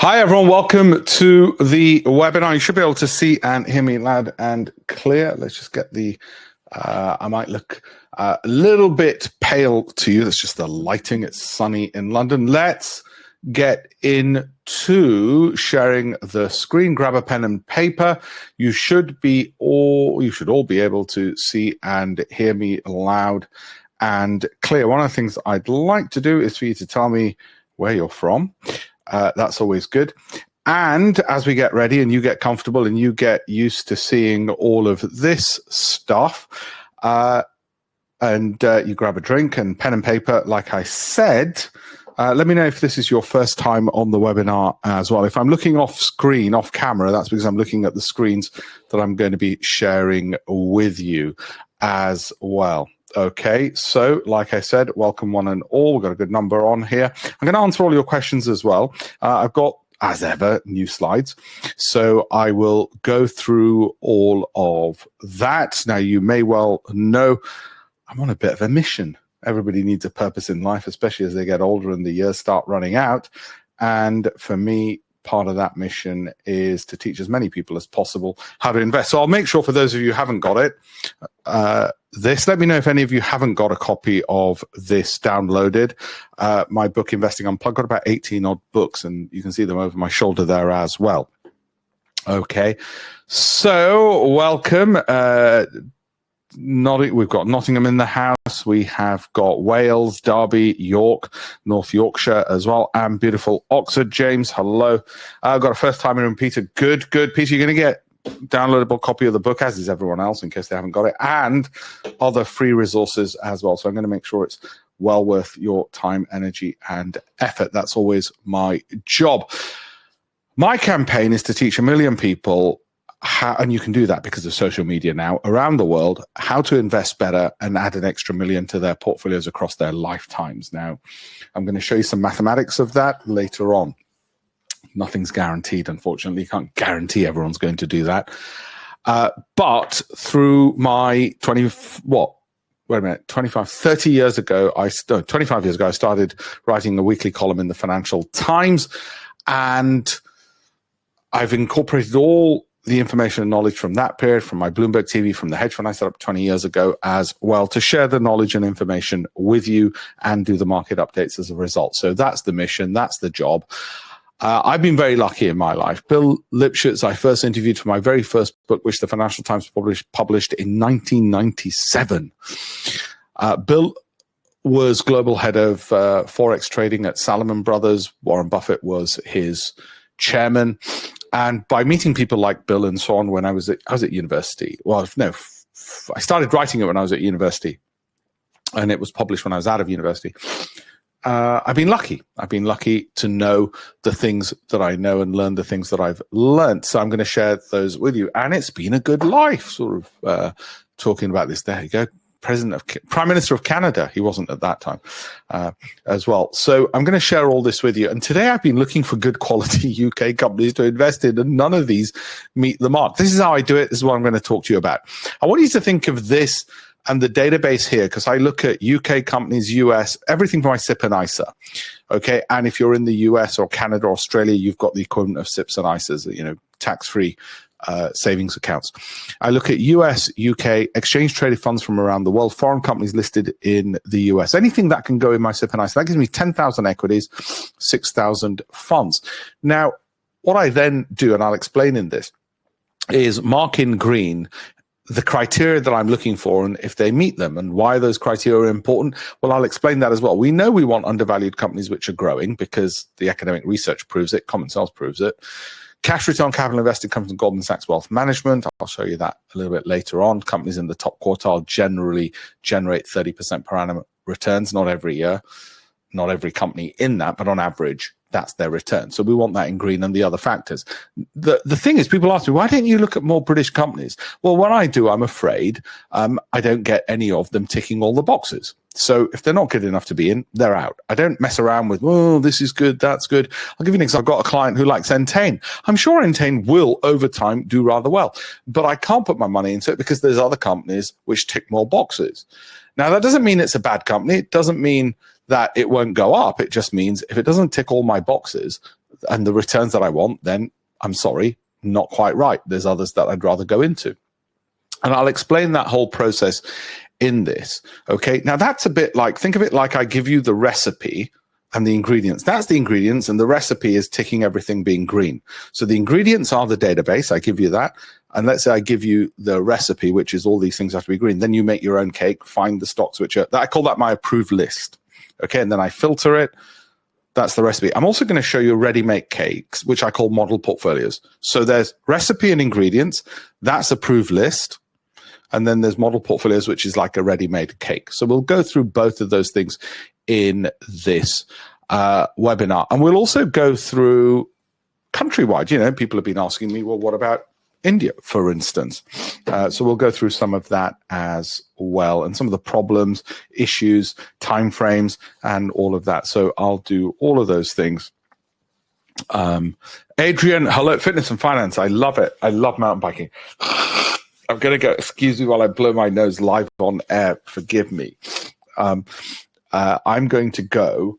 Hi, everyone. Welcome to the webinar. You should be able to see and hear me loud and clear. Let's just get the, I might look a little bit pale to you. That's just the lighting. It's sunny in London. Let's get into sharing the screen. Grab a pen and paper. You should all be able to see and hear me loud and clear. One of the things I'd like to do is for you to tell me where you're from. That's always good. And as we get ready and you get comfortable and you get used to seeing all of this stuff, and you grab a drink and pen and paper, like I said, let me know if this is your first time on the webinar as well. If I'm looking off screen, off camera, that's because I'm looking at the screens that I'm going to be sharing with you as well. Okay, so like I said, welcome one and all. We've got a good number on here. I'm going to answer all your questions as well. I've got, as ever, new slides. So I will go through all of that. Now, you may well know I'm on a bit of a mission. Everybody needs a purpose in life, especially as they get older and the years start running out. And for me, part of that mission is to teach as many people as possible how to invest. So I'll make sure for those of you who haven't got it, let me know if any of you haven't got a copy of this downloaded. My book, Investing Unplugged, got about 18 odd books, and you can see them over my shoulder there as well. Okay, so welcome. We've got Nottingham in the house. We have got Wales, Derby, York, North Yorkshire as well, and beautiful Oxford. James, hello. I've got a first timer in Peter. Good. Peter, you're going to get downloadable copy of the book, as is everyone else, in case they haven't got it, and other free resources as well. So I'm going to make sure it's well worth your time, energy, and effort. That's always my job. My campaign is to teach 1 million people how, and you can do that because of social media now around the world, how to invest better and add an extra million to their portfolios across their lifetimes. Now, I'm going to show you some mathematics of that later on. Nothing's guaranteed, unfortunately. You can't guarantee everyone's going to do that. But through my 25, 30 years ago, 25 years ago, I started writing a weekly column in the Financial Times, and I've incorporated all the information and knowledge from that period, from my Bloomberg TV, from the hedge fund I set up 20 years ago as well, to share the knowledge and information with you and do the market updates as a result. So that's the mission. That's the job. I've been very lucky in my life. Bill Lipschitz, I first interviewed for my very first book, which the Financial Times published in 1997. Bill was global head of Forex trading at Salomon Brothers. Warren Buffett was his chairman. And by meeting people like Bill and so on when I was at university, I started writing it when I was at university, and it was published when I was out of university. I've been lucky. I've been lucky to know the things that I know and learn the things that I've learned. So I'm going to share those with you. And it's been a good life, sort of talking about this. There you go. Prime Minister of Canada. He wasn't at that time as well. So I'm going to share all this with you. And today I've been looking for good quality UK companies to invest in, and none of these meet the mark. This is how I do it. This is what I'm going to talk to you about. I want you to think of this and the database here, because I look at UK companies, US, everything from my SIP and ISA. Okay. And if you're in the US or Canada or Australia, you've got the equivalent of SIPs and ISAs, tax-free savings accounts. I look at US, UK, exchange-traded funds from around the world, foreign companies listed in the US. Anything that can go in my SIP and ISA, that gives me 10,000 equities, 6,000 funds. Now, what I then do, and I'll explain in this, is mark in green the criteria that I'm looking for and if they meet them, and why those criteria are important. Well, I'll explain that as well. We know we want undervalued companies which are growing because the academic research proves it, common sense proves it. Cash return on capital invested comes from Goldman Sachs Wealth Management. I'll show you that a little bit later on. Companies in the top quartile generally generate 30% per annum returns, not every year, not every company in that, but on average, that's their return. So we want that in green and the other factors. The thing is, people ask me, why don't you look at more British companies? Well, when I do, I'm afraid I don't get any of them ticking all the boxes. So if they're not good enough to be in, they're out. I don't mess around with, oh, this is good, that's good. I'll give you an example. I've got a client who likes Entain. I'm sure Entain will, over time, do rather well. But I can't put my money into it because there's other companies which tick more boxes. Now, that doesn't mean it's a bad company. It doesn't mean that it won't go up. It just means if it doesn't tick all my boxes, and the returns that I want, then I'm sorry, not quite right. There's others that I'd rather go into. And I'll explain that whole process in this. Okay, now that's a bit like, think of it like I give you the recipe and the ingredients. That's the ingredients, and the recipe is ticking everything being green. So the ingredients are the database. I give you that. And let's say I give you the recipe, which is all these things have to be green. Then you make your own cake, find the stocks which are, I call that my approved list. Okay, and then I filter it. That's the recipe. I'm also going to show you ready-made cakes, which I call model portfolios. So there's recipe and ingredients. That's approved list. And then there's model portfolios, which is like a ready-made cake. So we'll go through both of those things in this webinar. And we'll also go through countrywide. You know, people have been asking me, well, what about India, for instance? So we'll go through some of that as well, and some of the problems, issues, timeframes, and all of that. So I'll do all of those things. Adrian, hello, fitness and finance. I love it. I love mountain biking. I'm going to go, excuse me while I blow my nose live on air. Forgive me. I'm going to go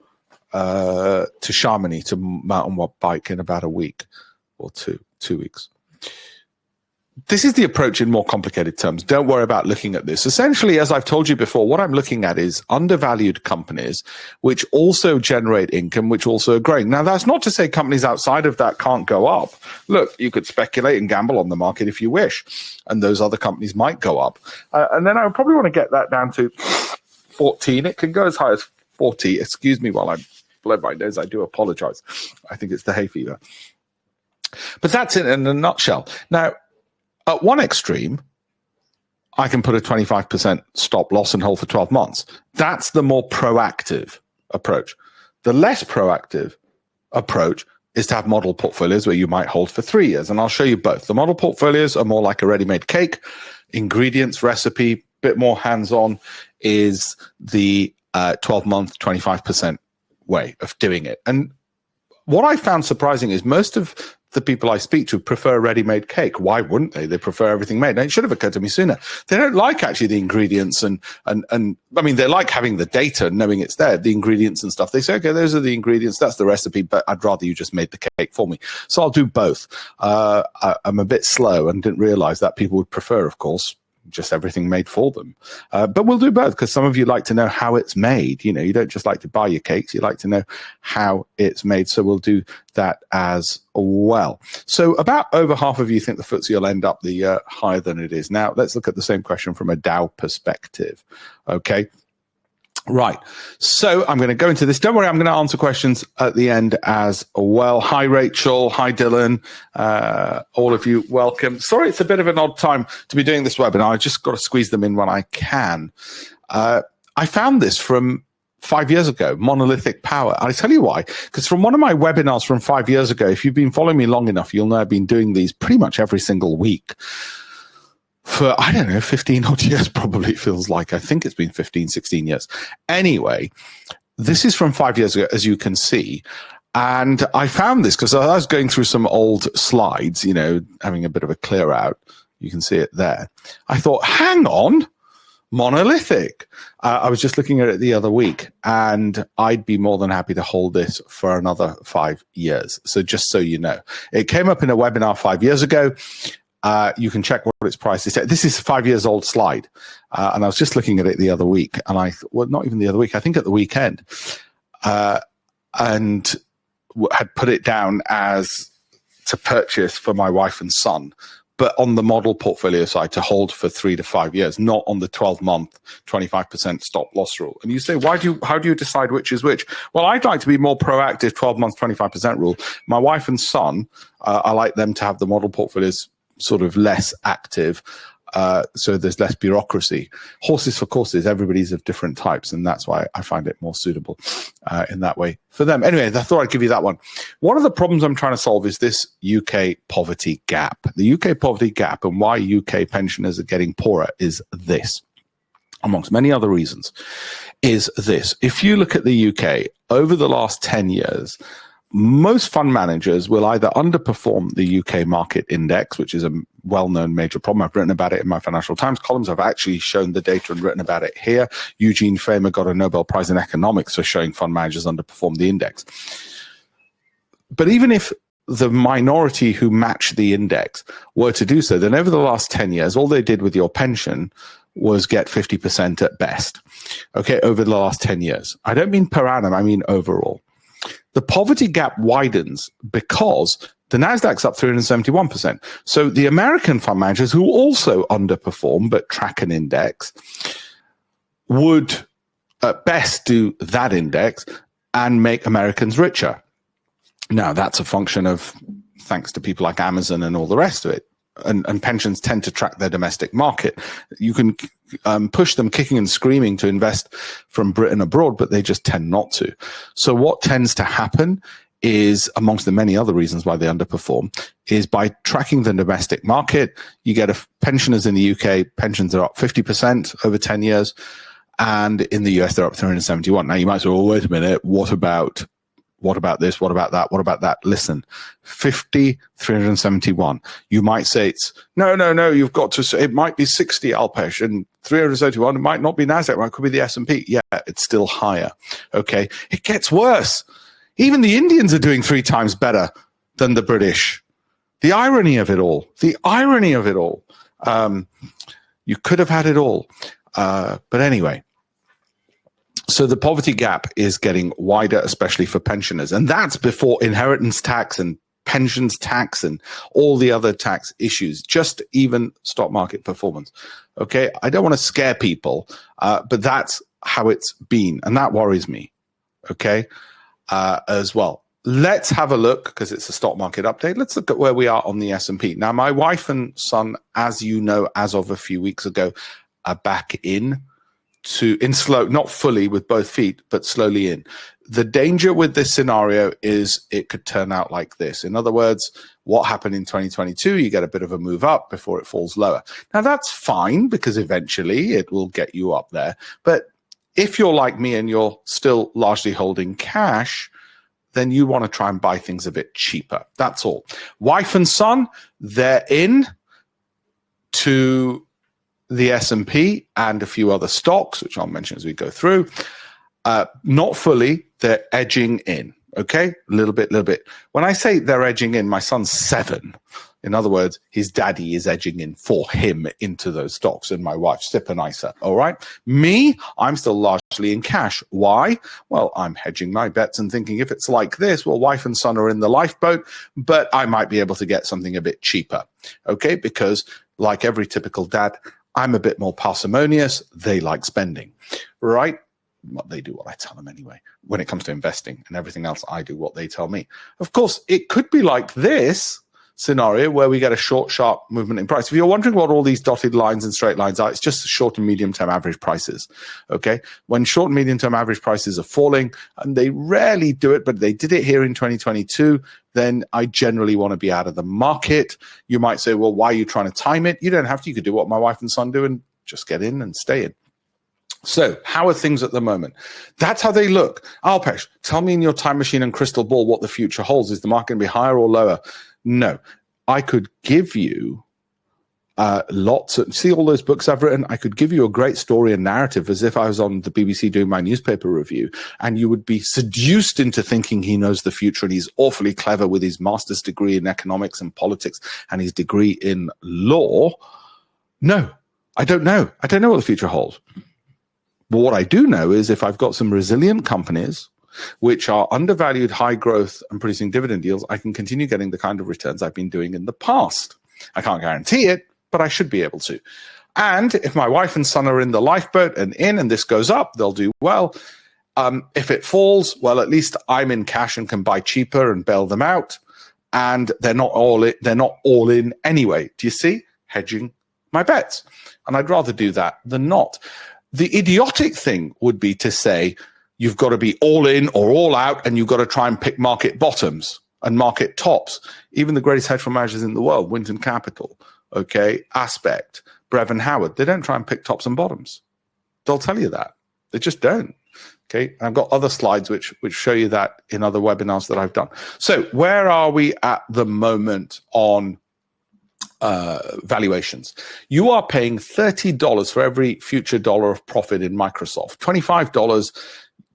to Chamonix to mountain bike in about a week or 2 weeks. This is the approach in more complicated terms. Don't worry about looking at this. Essentially, as I've told you before, what I'm looking at is undervalued companies, which also generate income, which also are growing. Now, that's not to say companies outside of that can't go up. Look, you could speculate and gamble on the market if you wish, and those other companies might go up. And then I would probably want to get that down to 14. It can go as high as 40. Excuse me while I blow my nose. I do apologize. I think it's the hay fever. But that's it in a nutshell. Now, at one extreme, I can put a 25% stop loss and hold for 12 months. That's the more proactive approach. The less proactive approach is to have model portfolios where you might hold for 3 years. And I'll show you both. The model portfolios are more like a ready-made cake. Ingredients, recipe, bit more hands-on is the 12-month, 25% way of doing it. And what I found surprising is most of the people I speak to prefer ready-made cake. Why wouldn't they? They prefer everything made. And it should have occurred to me sooner. They don't like actually the ingredients and I mean, they like having the data and knowing it's there, the ingredients and stuff. They say, okay, those are the ingredients. That's the recipe, but I'd rather you just made the cake for me. So I'll do both. I'm a bit slow and didn't realize that people would prefer, of course, just everything made for them. But we'll do both because some of you like to know how it's made. You know, you don't just like to buy your cakes. You like to know how it's made. So we'll do that as well. So about over half of you think the FTSE will end up the higher than it is. Now, let's look at the same question from a Dow perspective. Okay. Right. So I'm going to go into this. Don't worry, I'm going to answer questions at the end as well. Hi, Rachel. Hi, Dylan. All of you, welcome. Sorry, it's a bit of an odd time to be doing this webinar. I just got to squeeze them in when I can. I found this from 5 years ago, monolithic power. I'll tell you why. Because from one of my webinars from 5 years ago, if you've been following me long enough, you'll know I've been doing these pretty much every single week. For, I don't know, 15 odd years, probably feels like. I think it's been 15, 16 years. Anyway, this is from 5 years ago, as you can see. And I found this because I was going through some old slides, you know, having a bit of a clear out. You can see it there. I thought, hang on, monolithic. I was just looking at it the other week, and I'd be more than happy to hold this for another 5 years. So just so you know, it came up in a webinar 5 years ago. You can check what its price is. This is a 5 years old slide. And I was just looking at it the other week, and well, not even the other week, I think at the weekend, and had put it down as to purchase for my wife and son, but on the model portfolio side to hold for 3 to 5 years, not on the 12-month, 25% stop loss rule. And you say, how do you decide which is which? Well, I'd like to be more proactive, 12 months, 25% rule. My wife and son, I like them to have the model portfolios sort of less active, so there's less bureaucracy. Horses for courses, everybody's of different types, and that's why I find it more suitable in that way for them. Anyway, I thought I'd give you that one. One of the problems I'm trying to solve is this UK poverty gap. The UK poverty gap, and why UK pensioners are getting poorer, is this, amongst many other reasons, is this. If you look at the UK, over the last 10 years, most fund managers will either underperform the UK market index, which is a well-known major problem. I've written about it in my Financial Times columns. I've actually shown the data and written about it here. Eugene Fama got a Nobel Prize in economics for showing fund managers underperform the index. But even if the minority who match the index were to do so, then over the last 10 years, all they did with your pension was get 50% at best, okay, over the last 10 years. I don't mean per annum, I mean overall. The poverty gap widens because the NASDAQ's up 371%. So the American fund managers, who also underperform but track an index, would at best do that index and make Americans richer. Now, that's a function of, thanks to people like Amazon and all the rest of it. And pensions tend to track their domestic market. You can push them kicking and screaming to invest from Britain abroad, but they just tend not to. So what tends to happen is, amongst the many other reasons why they underperform, is by tracking the domestic market, you get pensioners in the UK, pensions are up 50% over 10 years, and in the US, they're up 371. Now, you might say, well, wait a minute, what about this? What about that? What about that? Listen, 50, 371. You might say it's, no, you've got to say, it might be 60, Alpesh, and 371, it might not be NASDAQ, it could be the S&P. Yeah, it's still higher. Okay, it gets worse. Even the Indians are doing 3 times better than the British. The irony of it all. You could have had it all. But anyway. So the poverty gap is getting wider, especially for pensioners. And that's before inheritance tax and pensions tax and all the other tax issues, just even stock market performance. Okay, I don't want to scare people, but that's how it's been. And that worries me, okay, as well. Let's have a look, because it's a stock market update. Let's look at where we are on the S&P. Now, my wife and son, as you know, as of a few weeks ago, are back in slow, not fully with both feet, but slowly in. The danger with this scenario is it could turn out like this. In other words, what happened in 2022, you get a bit of a move up before it falls lower. Now, that's fine, because eventually it will get you up there. But if you're like me and you're still largely holding cash, then you want to try and buy things a bit cheaper. That's all. Wife and son, they're in to the S&P and a few other stocks, which I'll mention as we go through. Not fully, they're edging in, okay? A little bit. When I say they're edging in, my son's 7. In other words, his daddy is edging in for him into those stocks, and my wife's SIP and ISA, all right? Me, I'm still largely in cash. Why? Well, I'm hedging my bets and thinking if it's like this, well, wife and son are in the lifeboat, but I might be able to get something a bit cheaper, okay? Because like every typical dad, I'm a bit more parsimonious. They like spending, right? Well, they do what I tell them anyway. When it comes to investing and everything else, I do what they tell me. Of course, it could be like this scenario where we get a short, sharp movement in price. If you're wondering what all these dotted lines and straight lines are, it's just short and medium-term average prices, okay? When short and medium-term average prices are falling, and they rarely do it, but they did it here in 2022, then I generally want to be out of the market. You might say, well, why are you trying to time it? You don't have to. You could do what my wife and son do and just get in and stay in. So how are things at the moment? That's how they look. Alpesh, tell me in your time machine and crystal ball what the future holds. Is the market going to be higher or lower? No. I could give you lots of, see all those books I've written? I could give you a great story and narrative as if I was on the BBC doing my newspaper review, and you would be seduced into thinking he knows the future and he's awfully clever with his master's degree in economics and politics and his degree in law. No, I don't know. I don't know what the future holds. But what I do know is if I've got some resilient companies which are undervalued, high growth, and producing dividend yields, I can continue getting the kind of returns I've been doing in the past. I can't guarantee it, but I should be able to. And if my wife and son are in the lifeboat and this goes up, they'll do well. If it falls, well, at least I'm in cash and can buy cheaper and bail them out. And they're not all in anyway. Do you see? Hedging my bets. And I'd rather do that than not. The idiotic thing would be to say, you've got to be all in or all out, and you've got to try and pick market bottoms and market tops. Even the greatest hedge fund managers in the world, Winton Capital, okay, Aspect, Brevin Howard, they don't try and pick tops and bottoms. They'll tell you that. They just don't. Okay, and I've got other slides which show you that in other webinars that I've done. So where are we at the moment on valuations? You are paying $30 for every future dollar of profit in Microsoft, $25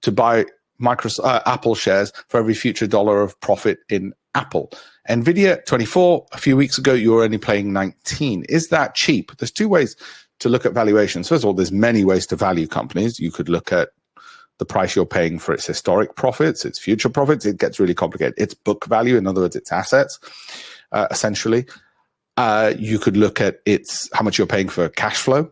to buy Apple shares for every future dollar of profit in Apple. Nvidia, 24. A few weeks ago, you were only paying 19. Is that cheap? There's two ways to look at valuations. First of all, there's many ways to value companies. You could look at the price you're paying for its historic profits, its future profits. It gets really complicated. Its book value, in other words, its assets, essentially. You could look at how much you're paying for cash flow,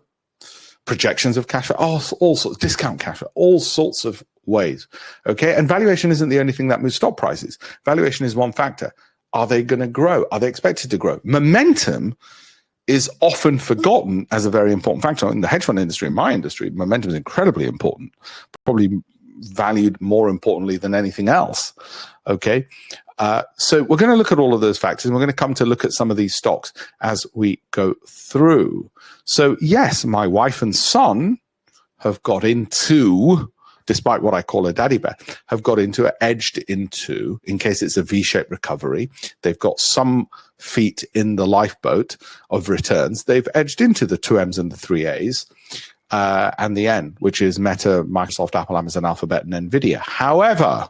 projections of cash flow, all sorts, discount cash flow, all sorts of ways. Okay, and valuation isn't the only thing that moves stock prices. Valuation is one factor. Are they going to grow? Are they expected to grow? Momentum is often forgotten as a very important factor. In the hedge fund industry, in my industry, momentum is incredibly important, probably valued more importantly than anything else. Okay, so we're going to look at all of those factors, and we're going to come to look at some of these stocks as we go through. So yes, my wife and son have got into, despite what I call a daddy bear, have got into, edged into, in case it's a V-shaped recovery. They've got some feet in the lifeboat of returns. They've edged into the 2Ms and the 3As and the N, which is Meta, Microsoft, Apple, Amazon, Alphabet, and Nvidia. However,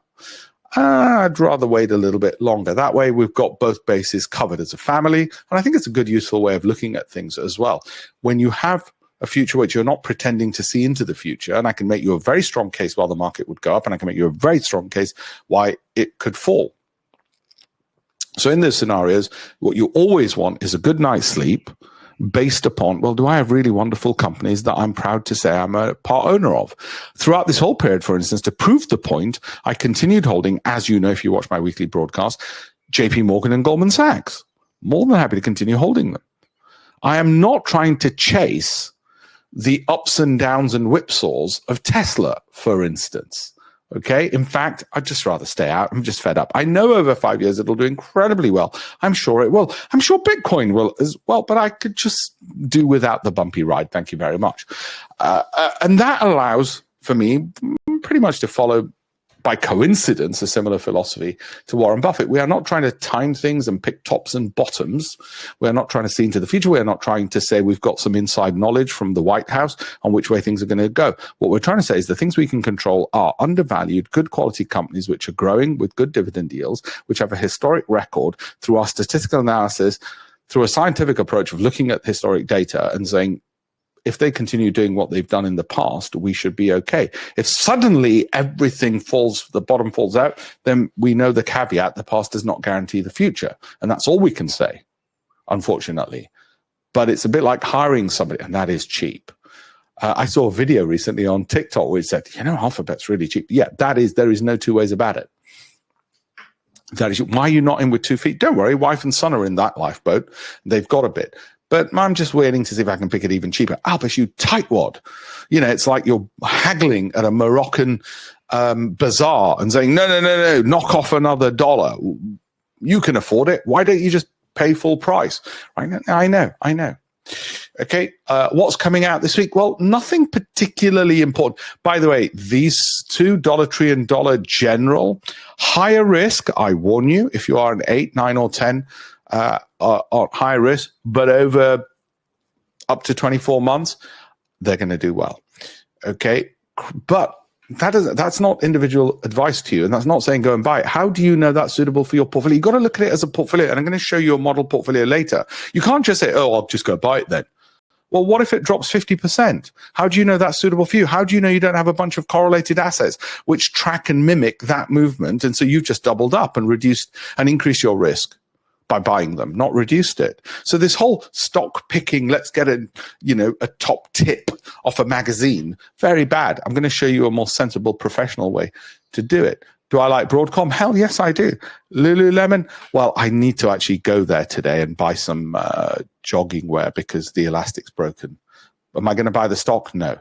I'd rather wait a little bit longer. That way we've got both bases covered as a family. And I think it's a good, useful way of looking at things as well. When you have a future which you're not pretending to see into the future, and I can make you a very strong case why the market would go up, and I can make you a very strong case why it could fall. So in those scenarios, what you always want is a good night's sleep based upon, well, do I have really wonderful companies that I'm proud to say I'm a part owner of? Throughout this whole period, for instance, to prove the point, I continued holding, as you know, if you watch my weekly broadcast, JP Morgan and Goldman Sachs. More than happy to continue holding them. I am not trying to chase the ups and downs and whipsaws of Tesla, for instance. Okay. In fact, I'd just rather stay out. I'm just fed up. I know over 5 years it'll do incredibly well. I'm sure it will. I'm sure Bitcoin will as well, but I could just do without the bumpy ride. Thank you very much. And that allows for me pretty much to follow, by coincidence, a similar philosophy to Warren Buffett. We are not trying to time things and pick tops and bottoms. We are not trying to see into the future. We are not trying to say we've got some inside knowledge from the White House on which way things are going to go. What we're trying to say is the things we can control are undervalued, good quality companies which are growing with good dividend yields, which have a historic record through our statistical analysis, through a scientific approach of looking at historic data and saying, if they continue doing what they've done in the past, we should be okay. If suddenly everything falls, the bottom falls out, then we know the caveat, the past does not guarantee the future. And that's all we can say, unfortunately. But it's a bit like hiring somebody, and that is cheap. I saw a video recently on TikTok which said, Alphabet's really cheap. Yeah, there is no two ways about it. That is, why are you not in with 2 feet? Don't worry, wife and son are in that lifeboat. They've got a bit. But I'm just waiting to see if I can pick it even cheaper. Alpesh, you tightwad. It's like you're haggling at a Moroccan bazaar and saying, no, knock off another dollar. You can afford it. Why don't you just pay full price? Right? I know. Okay, what's coming out this week? Well, nothing particularly important. By the way, these two, Dollar Tree and Dollar General, higher risk, I warn you, if you are an 8, 9, or 10, are high risk, but over up to 24 months, they're going to do well. Okay, but that's not individual advice to you, and that's not saying go and buy it. How do you know that's suitable for your portfolio? You've got to look at it as a portfolio, and I'm going to show you a model portfolio later. You can't just say, oh, I'll just go buy it then. Well, what if it drops 50%? How do you know that's suitable for you? How do you know you don't have a bunch of correlated assets which track and mimic that movement, and so you've just doubled up and reduced and increased your risk by buying them, not reduced it? So this whole stock picking, let's get a top tip off a magazine, very bad. I'm going to show you a more sensible professional way to do it. Do I like Broadcom? Hell yes, I do. Lululemon? Well, I need to actually go there today and buy some jogging wear because the elastic's broken. Am I going to buy the stock? No.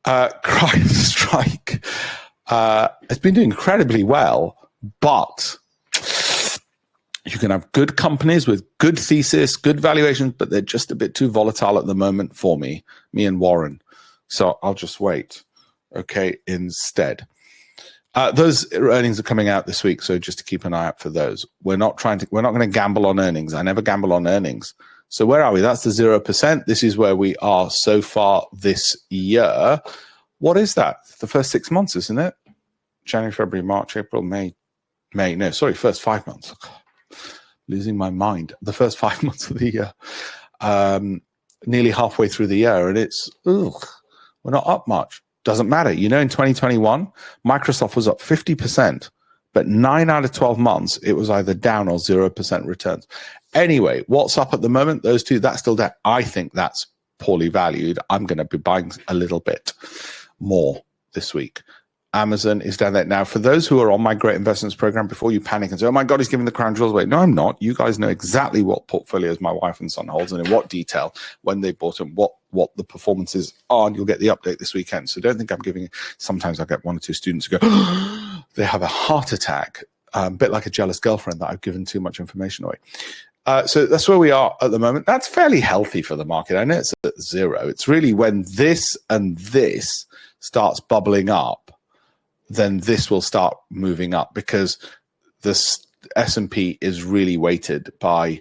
CrowdStrike has been doing incredibly well, but you can have good companies with good thesis, good valuations, but they're just a bit too volatile at the moment for me and Warren. So I'll just wait. Okay, instead. Those earnings are coming out this week, so just to keep an eye out for those. We're not going to gamble on earnings. I never gamble on earnings. So where are we? That's the 0%. This is where we are so far this year. What is that? The first 6 months, isn't it? January, February, March, April, May. No, sorry, first 5 months. Losing my mind. The first 5 months of the year. Nearly halfway through the year, and we're not up much. Doesn't matter. In 2021, Microsoft was up 50%, but 9 out of 12 months, it was either down or 0% returns. Anyway, what's up at the moment? Those two, that's still down. I think that's poorly valued. I'm going to be buying a little bit more this week. Amazon is down there. Now, for those who are on my Great Investments program, before you panic and say, oh my God, he's giving the crown jewels away. No, I'm not. You guys know exactly what portfolios my wife and son holds and in what detail, when they bought them, what the performances are, and you'll get the update this weekend. So don't think I'm giving it. Sometimes I get one or two students who go, they have a heart attack, a bit like a jealous girlfriend that I've given too much information away. So that's where we are at the moment. That's fairly healthy for the market. I know it's at zero. It's really when this and this starts bubbling up, then this will start moving up, because this S&P is really weighted by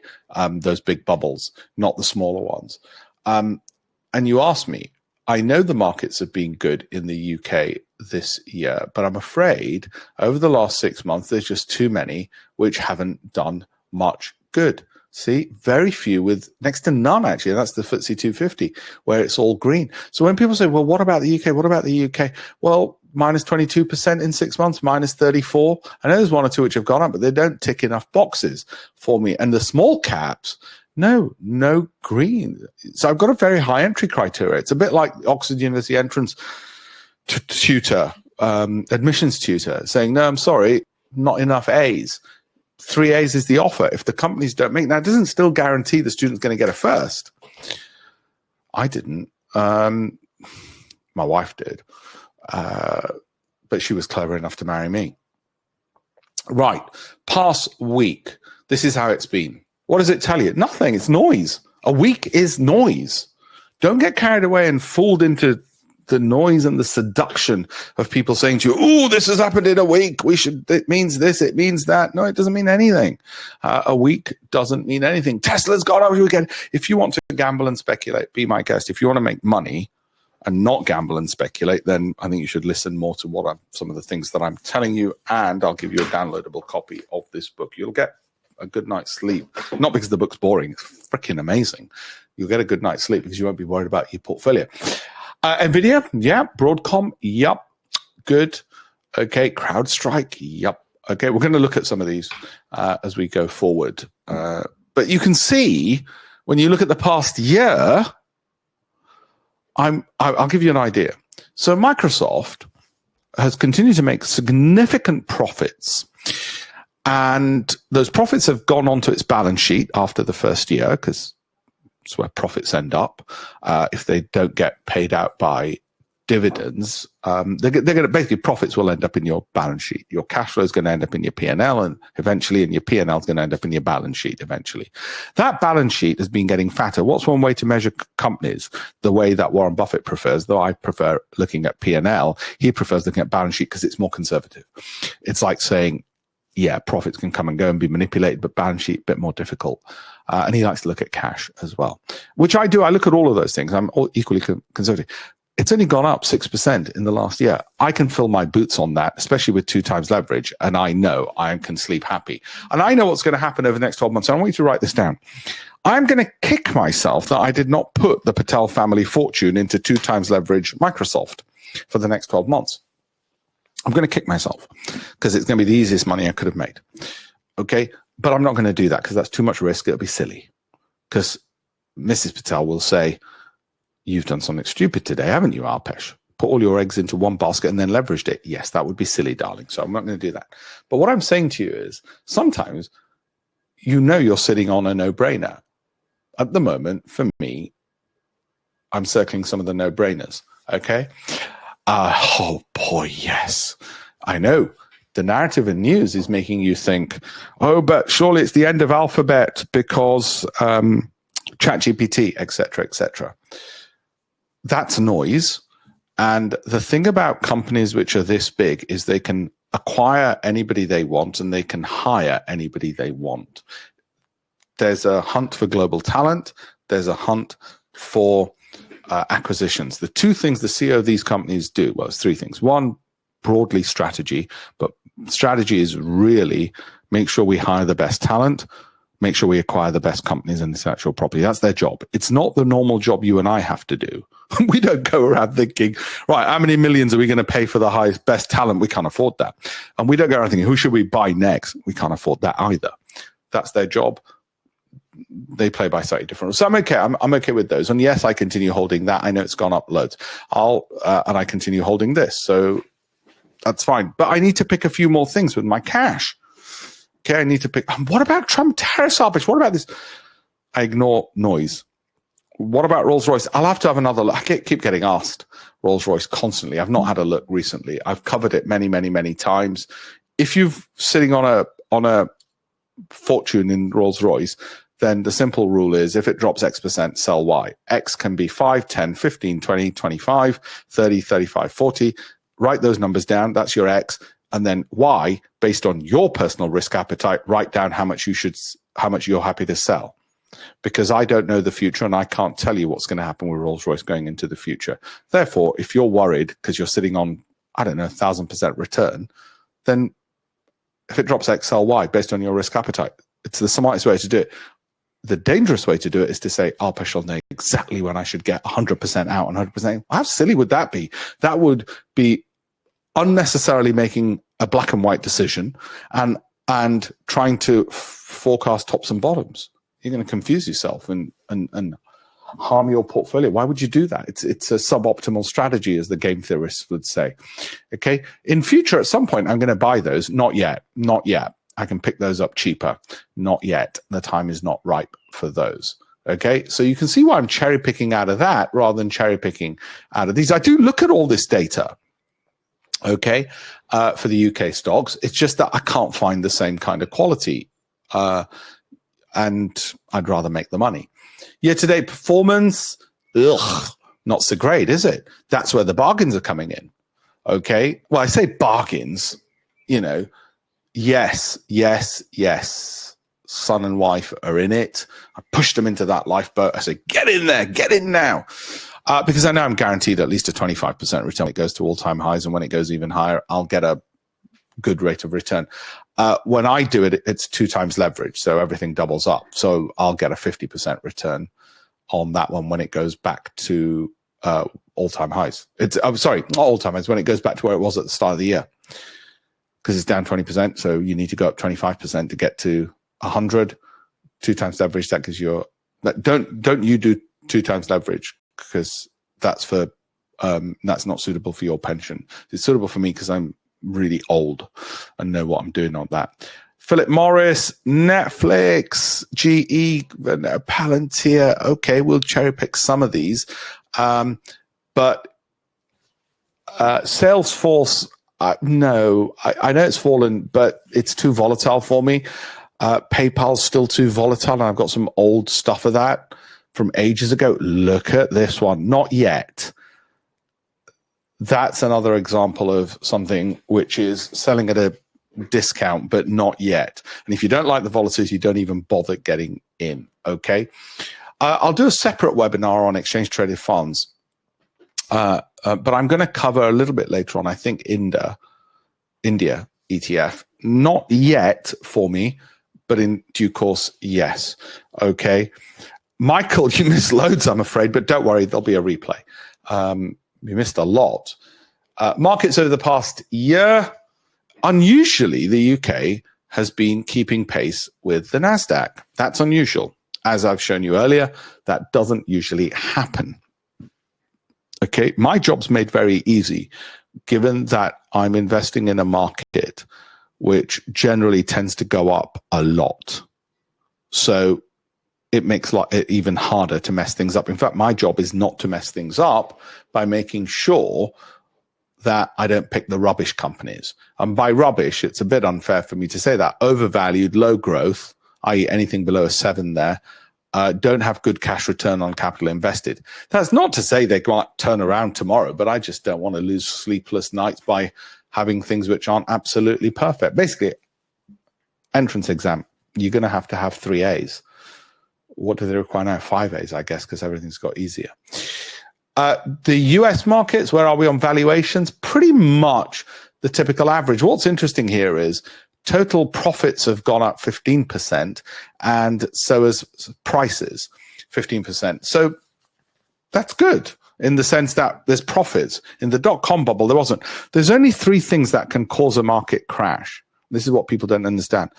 those big bubbles, not the smaller ones. And you asked me, I know the markets have been good in the UK this year, but I'm afraid over the last 6 months, there's just too many which haven't done much good. See, very few, with next to none, actually. And that's the FTSE 250, where it's all green. So when people say, well, what about the UK? What about the UK? Well, minus 22% in 6 months, minus 34. I know there's one or two which have gone up, but they don't tick enough boxes for me. And the small caps, no green. So I've got a very high entry criteria. It's a bit like Oxford University entrance tutor, admissions tutor, saying, no, I'm sorry, not enough A's. 3 A's is the offer. If the companies don't make, now it doesn't still guarantee the student's going to get a first. I didn't. My wife did. But she was clever enough to marry me. Right. Past week. This is how it's been. What does it tell you? Nothing. It's noise. A week is noise. Don't get carried away and fooled into the noise and the seduction of people saying to you, oh, this has happened in a week. It means this, it means that. No, it doesn't mean anything. A week doesn't mean anything. Tesla's gone over the weekend. If you want to gamble and speculate, be my guest. If you want to make money and not gamble and speculate, then I think you should listen more to some of the things that I'm telling you, and I'll give you a downloadable copy of this book. You'll get a good night's sleep. Not because the book's boring. It's freaking amazing. You'll get a good night's sleep because you won't be worried about your portfolio. NVIDIA, yeah. Broadcom, yep. Good. Okay. CrowdStrike, yep. Okay. We're going to look at some of these as we go forward. But you can see when you look at the past year, I'll give you an idea. So Microsoft has continued to make significant profits, and those profits have gone onto its balance sheet after the first year, because it's where profits end up. If they don't get paid out by dividends, they're going to basically, profits will end up in your balance sheet. Your cash flow is going to end up in your P&L, and eventually, and your P&L is going to end up in your balance sheet eventually. That balance sheet has been getting fatter. What's one way to measure companies? The way that Warren Buffett prefers, though I prefer looking at P&L, he prefers looking at balance sheet because it's more conservative. It's like saying, yeah, profits can come and go and be manipulated, but balance sheet a bit more difficult. And he likes to look at cash as well, which I do. I look at all of those things. I'm equally conservative. It's only gone up 6% in the last year. I can fill my boots on that, especially with 2 times leverage. And I know I can sleep happy. And I know what's going to happen over the next 12 months. I want you to write this down. I'm going to kick myself that I did not put the Patel family fortune into 2 times leverage Microsoft for the next 12 months. I'm going to kick myself because it's going to be the easiest money I could have made. Okay. But I'm not going to do that because that's too much risk. It'll be silly, because Mrs. Patel will say, you've done something stupid today, haven't you, Alpesh? Put all your eggs into one basket and then leveraged it. Yes, that would be silly, darling. So I'm not going to do that. But what I'm saying to you is, sometimes you're sitting on a no-brainer. At the moment, for me, I'm circling some of the no-brainers. Okay. Oh boy, yes. I know. The narrative and news is making you think, oh, but surely it's the end of Alphabet because ChatGPT, et cetera, That's noise. And the thing about companies which are this big is they can acquire anybody they want and they can hire anybody they want. There's a hunt for global talent. There's a hunt for acquisitions. The two things the CEO of these companies do, well, it's three things. One, broadly strategy, but strategy is really make sure we hire the best talent, make sure we acquire the best companies in intellectual property. That's their job. It's not the normal job you and I have to do. We don't go around thinking, right, how many millions are we going to pay for the highest, best talent? We can't afford that. And we don't go around thinking, who should we buy next? We can't afford that either. That's their job. They play by slightly different rules. So I'm okay. I'm okay with those. And yes, I continue holding that. I know it's gone up loads. And I continue holding this. So that's fine. But I need to pick a few more things with my cash. Okay, I need to pick. What about Trump tariffs, Alpesh? What about this? I ignore noise. What about Rolls-Royce? I'll have to have another look. I keep getting asked Rolls-Royce constantly. I've not had a look recently. I've covered it many, many, many times. If you're sitting on a fortune in Rolls-Royce, then the simple rule is if it drops X%, sell Y. X can be 5, 10, 15, 20, 25, 30, 35, 40. Write those numbers down. That's your X. And then Y, based on your personal risk appetite, write down how much you're happy to sell. Because I don't know the future and I can't tell you what's going to happen with Rolls-Royce going into the future. Therefore, if you're worried because you're sitting on, 1,000% return, then if it drops X, sell Y based on your risk appetite. It's the smartest way to do it. The dangerous way to do it is to say, Alpesh will know exactly when I should get 100% out and 100%. How silly would that be? That would be unnecessarily making a black and white decision and trying to forecast tops and bottoms. You're going to confuse yourself and harm your portfolio. Why would you do that? It's a suboptimal strategy, as the game theorists would say. Okay. In future, at some point, I'm going to buy those. Not yet. Not yet. I can pick those up cheaper. Not yet. The time is not ripe for those. Okay. So you can see why I'm cherry picking out of that rather than cherry picking out of these. I do look at all this data. Okay. For the UK stocks. It's just that I can't find the same kind of quality. And I'd rather make the money. Year-to-date performance, not so great, is it? That's where the bargains are coming in. Okay. Well, I say bargains, yes. Son and wife are in it. I pushed them into that lifeboat. I said, get in there, get in now. Because I know I'm guaranteed at least a 25% return. It goes to all-time highs, and when it goes even higher, I'll get a good rate of return. When I do it, it's 2 times leverage, so everything doubles up. So I'll get a 50% return on that one when it goes back to all-time highs. I'm sorry, not all-time highs, when it goes back to where it was at the start of the year. Because it's down 20%, so you need to go up 25% to get to 100. 2 times leverage, that gives you don't you do 2 times leverage, because that's not suitable for your pension. It's suitable for me because I'm really old and know what I'm doing on that. Philip Morris, Netflix, GE, Palantir. Okay, we'll cherry pick some of these. But Salesforce, no, I know it's fallen, but it's too volatile for me. PayPal's still too volatile, and I've got some old stuff of that from ages ago. Look at this one. Not yet. That's another example of something which is selling at a discount, but not yet. And if you don't like the volatility, don't even bother getting in. Okay. I'll do a separate webinar on exchange traded funds. But I'm going to cover a little bit later on, I think, India ETF. Not yet for me, but in due course, yes. Okay. Michael, you missed loads, I'm afraid, but don't worry, there'll be a replay. We missed a lot. Markets over the past year, unusually, the UK has been keeping pace with the NASDAQ. That's unusual. As I've shown you earlier, that doesn't usually happen. Okay, my job's made very easy, given that I'm investing in a market which generally tends to go up a lot. So it makes it even harder to mess things up. In fact, my job is not to mess things up by making sure that I don't pick the rubbish companies. And by rubbish, it's a bit unfair for me to say that. Overvalued, low growth, i.e. anything below a 7 there, don't have good cash return on capital invested. That's not to say they might turn around tomorrow, but I just don't want to lose sleepless nights by having things which aren't absolutely perfect. Basically, entrance exam, you're going to have 3 A's. What do they require now? 5 A's, I guess, because everything's got easier. The US markets, where are we on valuations? Pretty much the typical average. What's interesting here is total profits have gone up 15%, and so has prices 15%. So that's good in the sense that there's profits. In the dot-com bubble, there wasn't. There's only three things that can cause a market crash. This is what people don't understand.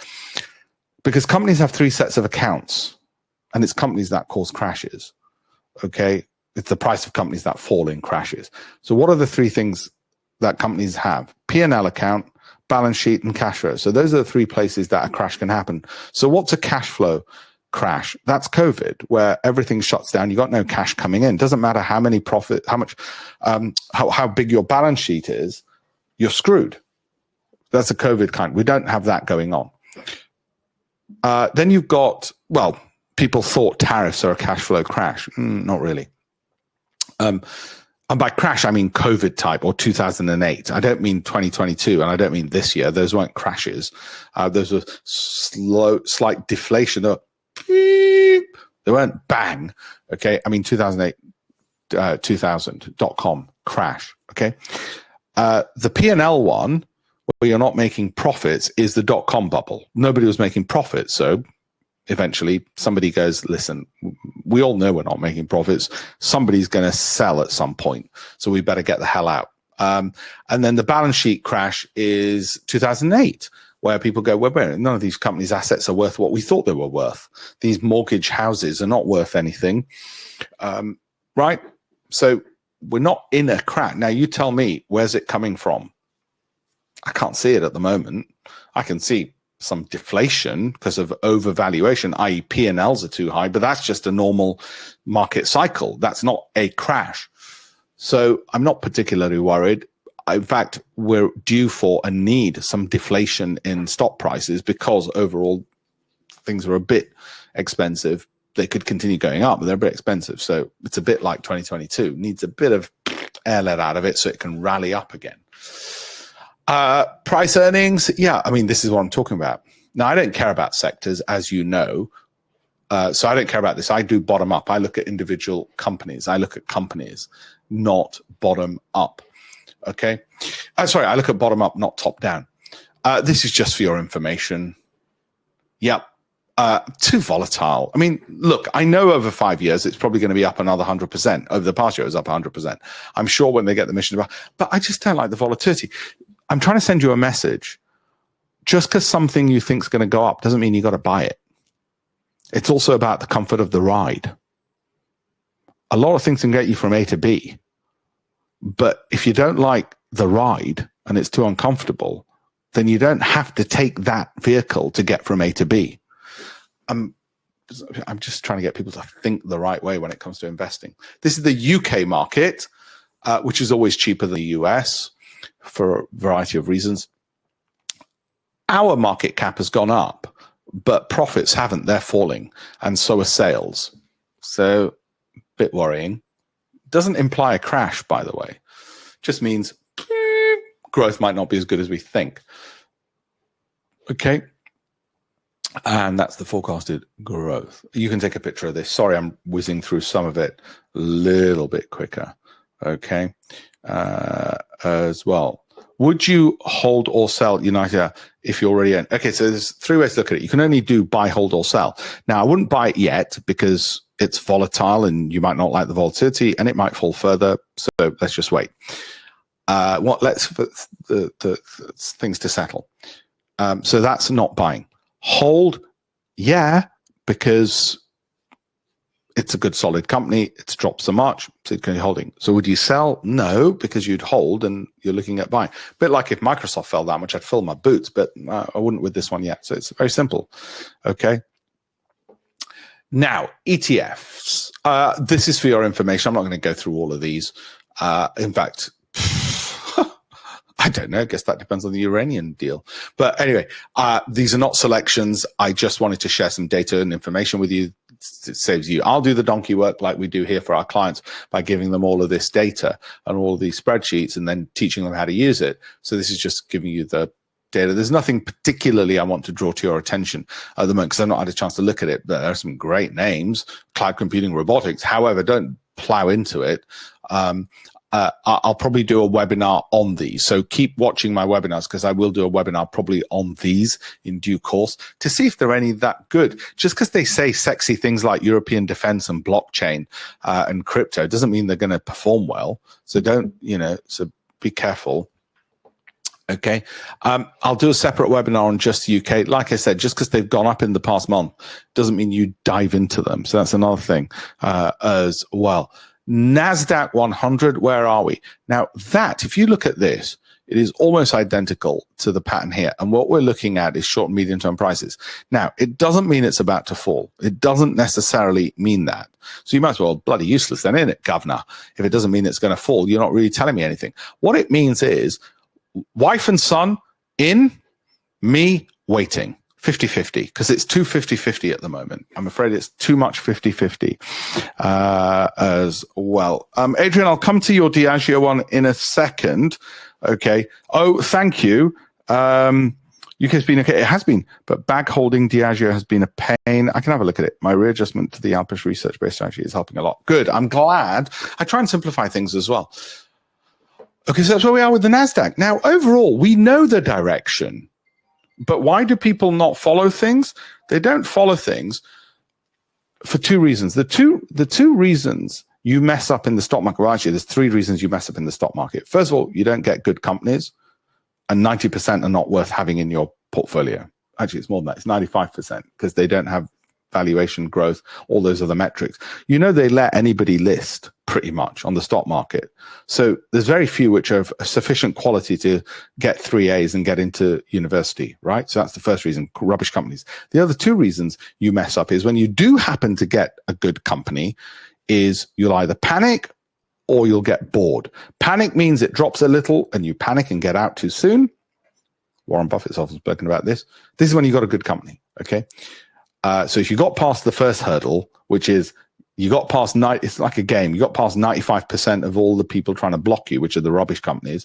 Because companies have three sets of accounts, and it's companies that cause crashes, okay? It's the price of companies that fall in crashes. So what are the three things that companies have? P&L account, balance sheet, and cash flow. So those are the three places that a crash can happen. So what's a cash flow crash? That's COVID, where everything shuts down. You got no cash coming in. Doesn't matter how many profit, how much, how big your balance sheet is, you're screwed. That's a COVID kind. We don't have that going on. Then you've got, well, people thought tariffs are a cash flow crash. Not really. And by crash, I mean COVID type or 2008. I don't mean 2022, and I don't mean this year. Those weren't crashes. Those were slight deflation. They weren't bang. Okay. I mean, 2008, 2000 .com crash. Okay. The P&L one, where you're not making profits, is the .com bubble. Nobody was making profits. So eventually somebody goes, listen, we all know we're not making profits. Somebody's going to sell at some point. So we better get the hell out. And then the balance sheet crash is 2008, where people go, well, none of these companies' assets are worth what we thought they were worth. These mortgage houses are not worth anything. Right? So we're not in a crash. Now you tell me, where's it coming from? I can't see it at the moment. I can see some deflation because of overvaluation, i.e. P&Ls are too high, but that's just a normal market cycle. That's not a crash. So I'm not particularly worried. In fact, we're due for a need, some deflation in stock prices, because overall things are a bit expensive. They could continue going up, but they're a bit expensive. So it's a bit like 2022. Needs a bit of air let out of it so it can rally up again. Price earnings, yeah, I mean, this is what I'm talking about. Now, I don't care about sectors, as you know, so I don't care about this. I do bottom up. I look at individual companies. I look at companies, not bottom up, okay? Sorry, I look at bottom up, not top down. This is just for your information. Yep, too volatile. I mean, look, I know over 5 years, it's probably going to be up another 100%. Over the past year, it was up 100%. I'm sure when they get the mission, but I just don't like the volatility. I'm trying to send you a message. Just because something you think is going to go up doesn't mean you got to buy it. It's also about the comfort of the ride. A lot of things can get you from A to B, but if you don't like the ride and it's too uncomfortable, then you don't have to take that vehicle to get from A to B. I'm just trying to get people to think the right way when it comes to investing. This is the UK market, which is always cheaper than the US. For a variety of reasons. Our market cap has gone up, but profits haven't. They're falling, and so are sales. So, a bit worrying. Doesn't imply a crash, by the way. Just means growth might not be as good as we think. Okay. And that's the forecasted growth. You can take a picture of this. Sorry, I'm whizzing through some of it a little bit quicker. Okay. As well. Would you hold or sell United if you're already in? Okay, so there's three ways to look at it. You can only do buy, hold, or sell. Now, I wouldn't buy it yet because it's volatile and you might not like the volatility and it might fall further. So let's just wait. Let's the things to settle. So that's not buying. Hold, yeah, because it's a good solid company. It's dropped so much, so it's holding. So would you sell? No, because you'd hold and you're looking at buying. A bit like if Microsoft fell that much, I'd fill my boots, but I wouldn't with this one yet. So it's very simple. Okay. Now, ETFs. This is for your information. I'm not going to go through all of these. In fact, I don't know. I guess that depends on the Iranian deal. But anyway, these are not selections. I just wanted to share some data and information with you. It saves you. I'll do the donkey work like we do here for our clients by giving them all of this data and all of these spreadsheets and then teaching them how to use it. So this is just giving you the data. There's nothing particularly I want to draw to your attention at the moment because I've not had a chance to look at it, but there are some great names, cloud computing, robotics. However, don't plow into it. I'll probably do a webinar on these. So keep watching my webinars, because I will do a webinar probably on these in due course to see if they're any that good. Just because they say sexy things like European defense and blockchain and crypto doesn't mean they're going to perform well. So so be careful. Okay. I'll do a separate webinar on just the UK. Like I said, just because they've gone up in the past month doesn't mean you dive into them. So that's another thing as well. NASDAQ 100, where are we? Now that, if you look at this, it is almost identical to the pattern here. And what we're looking at is short and medium term prices. Now, it doesn't mean it's about to fall. It doesn't necessarily mean that. So you might as well, bloody useless then, isn't it, governor? If it doesn't mean it's going to fall, you're not really telling me anything. What it means is wife and son in, me waiting. 50-50, because it's too 50-50 at the moment. I'm afraid it's too much 50-50 as well. Adrian, I'll come to your Diageo one in a second. Okay. Oh, thank you. UK's been okay. It has been, but bag holding Diageo has been a pain. I can have a look at it. My readjustment to the Alpesh research-based strategy is helping a lot. Good. I'm glad. I try and simplify things as well. Okay, so that's where we are with the NASDAQ. Now, overall, we know the direction. But why do people not follow things? They don't follow things for two reasons. The two reasons you mess up in the stock market, well, actually, there's three reasons you mess up in the stock market. First of all, you don't get good companies, and 90% are not worth having in your portfolio. Actually, it's more than that. It's 95%, because they don't have valuation, growth, all those other metrics. They let anybody list pretty much on the stock market. So there's very few which are of sufficient quality to get 3 A's and get into university, right? So that's the first reason, rubbish companies. The other two reasons you mess up is when you do happen to get a good company is you'll either panic or you'll get bored. Panic means it drops a little and you panic and get out too soon. Warren Buffett's often spoken about this. This is when you got a good company, okay? So if you got past the first hurdle, which is you got past it's like a game. You got past 95% of all the people trying to block you, which are the rubbish companies.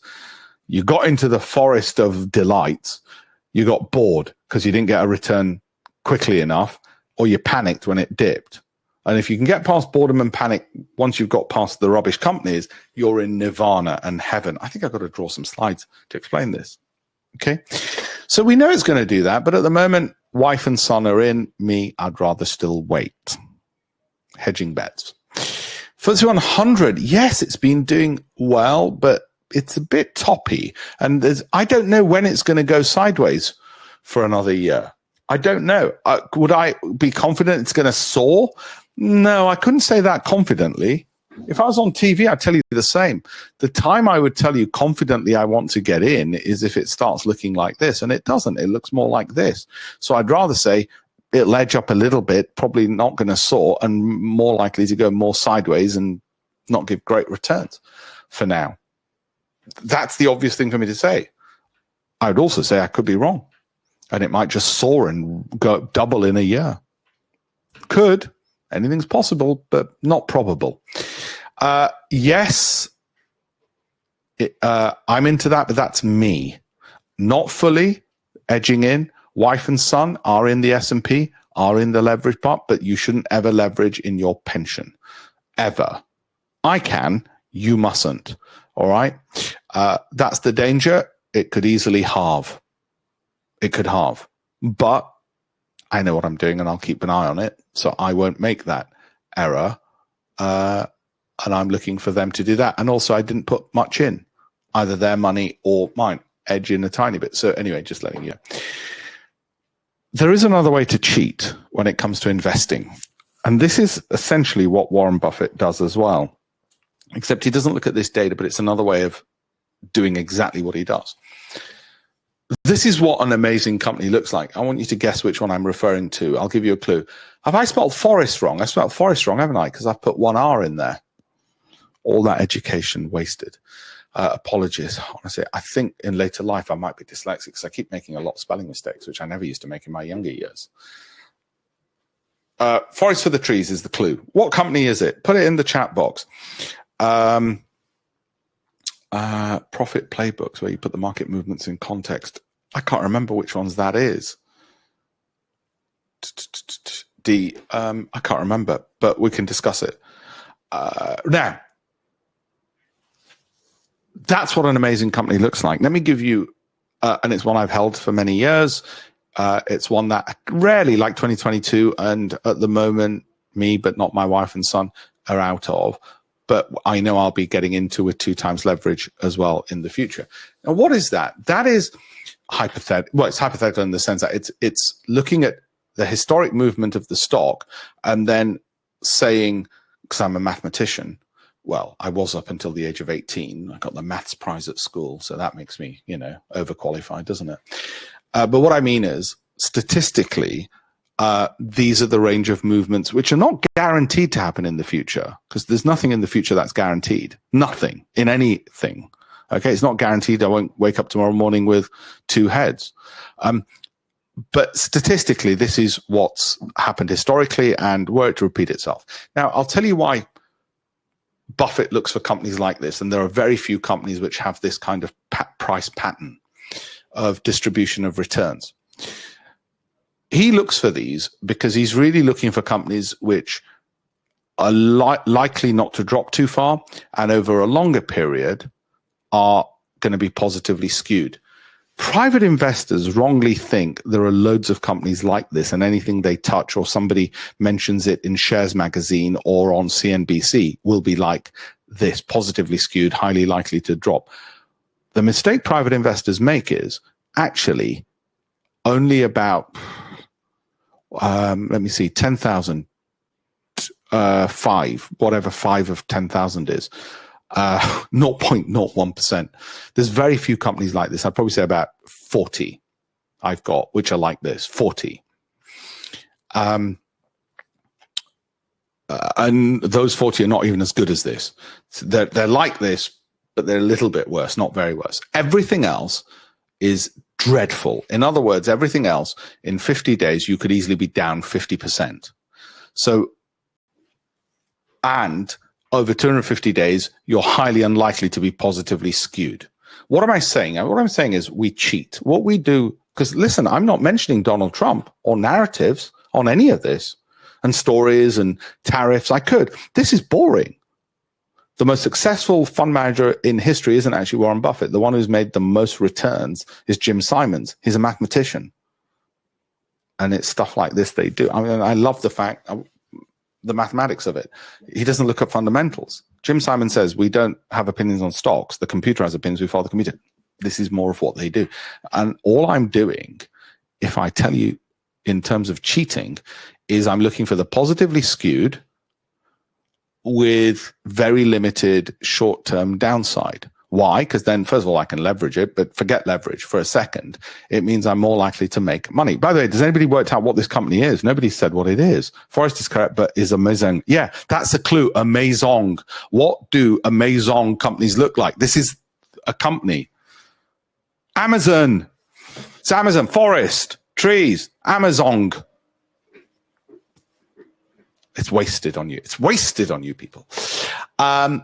You got into the forest of delights. You got bored because you didn't get a return quickly enough, or you panicked when it dipped. And if you can get past boredom and panic, once you've got past the rubbish companies, you're in nirvana and heaven. I think I've got to draw some slides to explain this. Okay. So we know it's going to do that, but at the moment, wife and son are in. Me, I'd rather still wait. Hedging bets. FTSE 100, yes, it's been doing well, but it's a bit toppy. And I don't know when it's going to go sideways for another year. I don't know. Would I be confident it's going to soar? No, I couldn't say that confidently. If I was on TV, I'd tell you the same. The time I would tell you confidently I want to get in is if it starts looking like this, and it doesn't. It looks more like this. So I'd rather say it'll edge up a little bit, probably not going to soar, and more likely to go more sideways and not give great returns for now. That's the obvious thing for me to say. I would also say I could be wrong, and it might just soar and go double in a year. Could. Anything's possible, but not probable. Yes, I'm into that, but that's me. Not fully edging in. Wife and son are in the S&P, are in the leverage part, but you shouldn't ever leverage in your pension. Ever. I can, you mustn't. All right? That's the danger. It could easily halve. It could halve. But I know what I'm doing, and I'll keep an eye on it, so I won't make that error. And I'm looking for them to do that. And also, I didn't put much in, either their money or mine. Edge in a tiny bit. So anyway, just letting you know. There is another way to cheat when it comes to investing. And this is essentially what Warren Buffett does as well. Except he doesn't look at this data, but it's another way of doing exactly what he does. This is what an amazing company looks like. I want you to guess which one I'm referring to. I'll give you a clue. Have I spelled forest wrong? I spelled forest wrong, haven't I? Because I've put one R in there. All that education wasted. Apologies. Honestly, I think in later life I might be dyslexic because I keep making a lot of spelling mistakes, which I never used to make in my younger years. Forest for the trees is the clue. What company is it? Put it in the chat box. Profit playbooks, where you put the market movements in context. I can't remember which ones that is. I can't remember, but we can discuss it. Now, that's what an amazing company looks like. Let me give you, and it's one I've held for many years. It's one that rarely, like 2022, and at the moment, me, but not my wife and son, are out of. But I know I'll be getting into with 2 times leverage as well in the future. Now, what is that? That is hypothetical. Well, it's hypothetical in the sense that it's looking at the historic movement of the stock and then saying, because I'm a mathematician, well, I was up until the age of 18. I got the maths prize at school, so that makes me, overqualified, doesn't it? But what I mean is, statistically, these are the range of movements which are not guaranteed to happen in the future, because there's nothing in the future that's guaranteed. Nothing in anything. Okay, it's not guaranteed I won't wake up tomorrow morning with 2 heads. But statistically, this is what's happened historically and were it to repeat itself. Now, I'll tell you why Buffett looks for companies like this, and there are very few companies which have this kind of price pattern of distribution of returns. He looks for these because he's really looking for companies which are likely not to drop too far and over a longer period are going to be positively skewed. Private investors wrongly think there are loads of companies like this, and anything they touch or somebody mentions it in Shares Magazine or on CNBC will be like this, positively skewed, highly likely to drop. The mistake private investors make is actually only about, 10,000, 5 of 10,000 is, 0.01%. There's very few companies like this. I'd probably say about 40 I've got, which are like this, 40. And those 40 are not even as good as this. They're like this, but they're a little bit worse, not very worse. Everything else is dreadful. In other words, everything else in 50 days, you could easily be down 50%. So, and over 250 days, you're highly unlikely to be positively skewed. What am I saying? What I'm saying is we cheat. What we do, because listen, I'm not mentioning Donald Trump or narratives on any of this and stories and tariffs. I could. This is boring. The most successful fund manager in history isn't actually Warren Buffett. The one who's made the most returns is Jim Simons. He's a mathematician. And it's stuff like this they do. I mean, I love the fact, the mathematics of it. He doesn't look at fundamentals. Jim Simons says, we don't have opinions on stocks. The computer has opinions. We follow the computer. This is more of what they do. And all I'm doing, if I tell you in terms of cheating, is I'm looking for the positively skewed with very limited short-term downside. Why? Because then, first of all, I can leverage it, but forget leverage for a second. It means I'm more likely to make money. By the way, does anybody work out what this company is? Nobody said what it is. Forrest is correct, but is amazing. Yeah, that's a clue. Amazing. What do amazing companies look like? This is a company. Amazon. It's Amazon. Forest. Trees. Amazon. It's wasted on you. It's wasted on you people. That's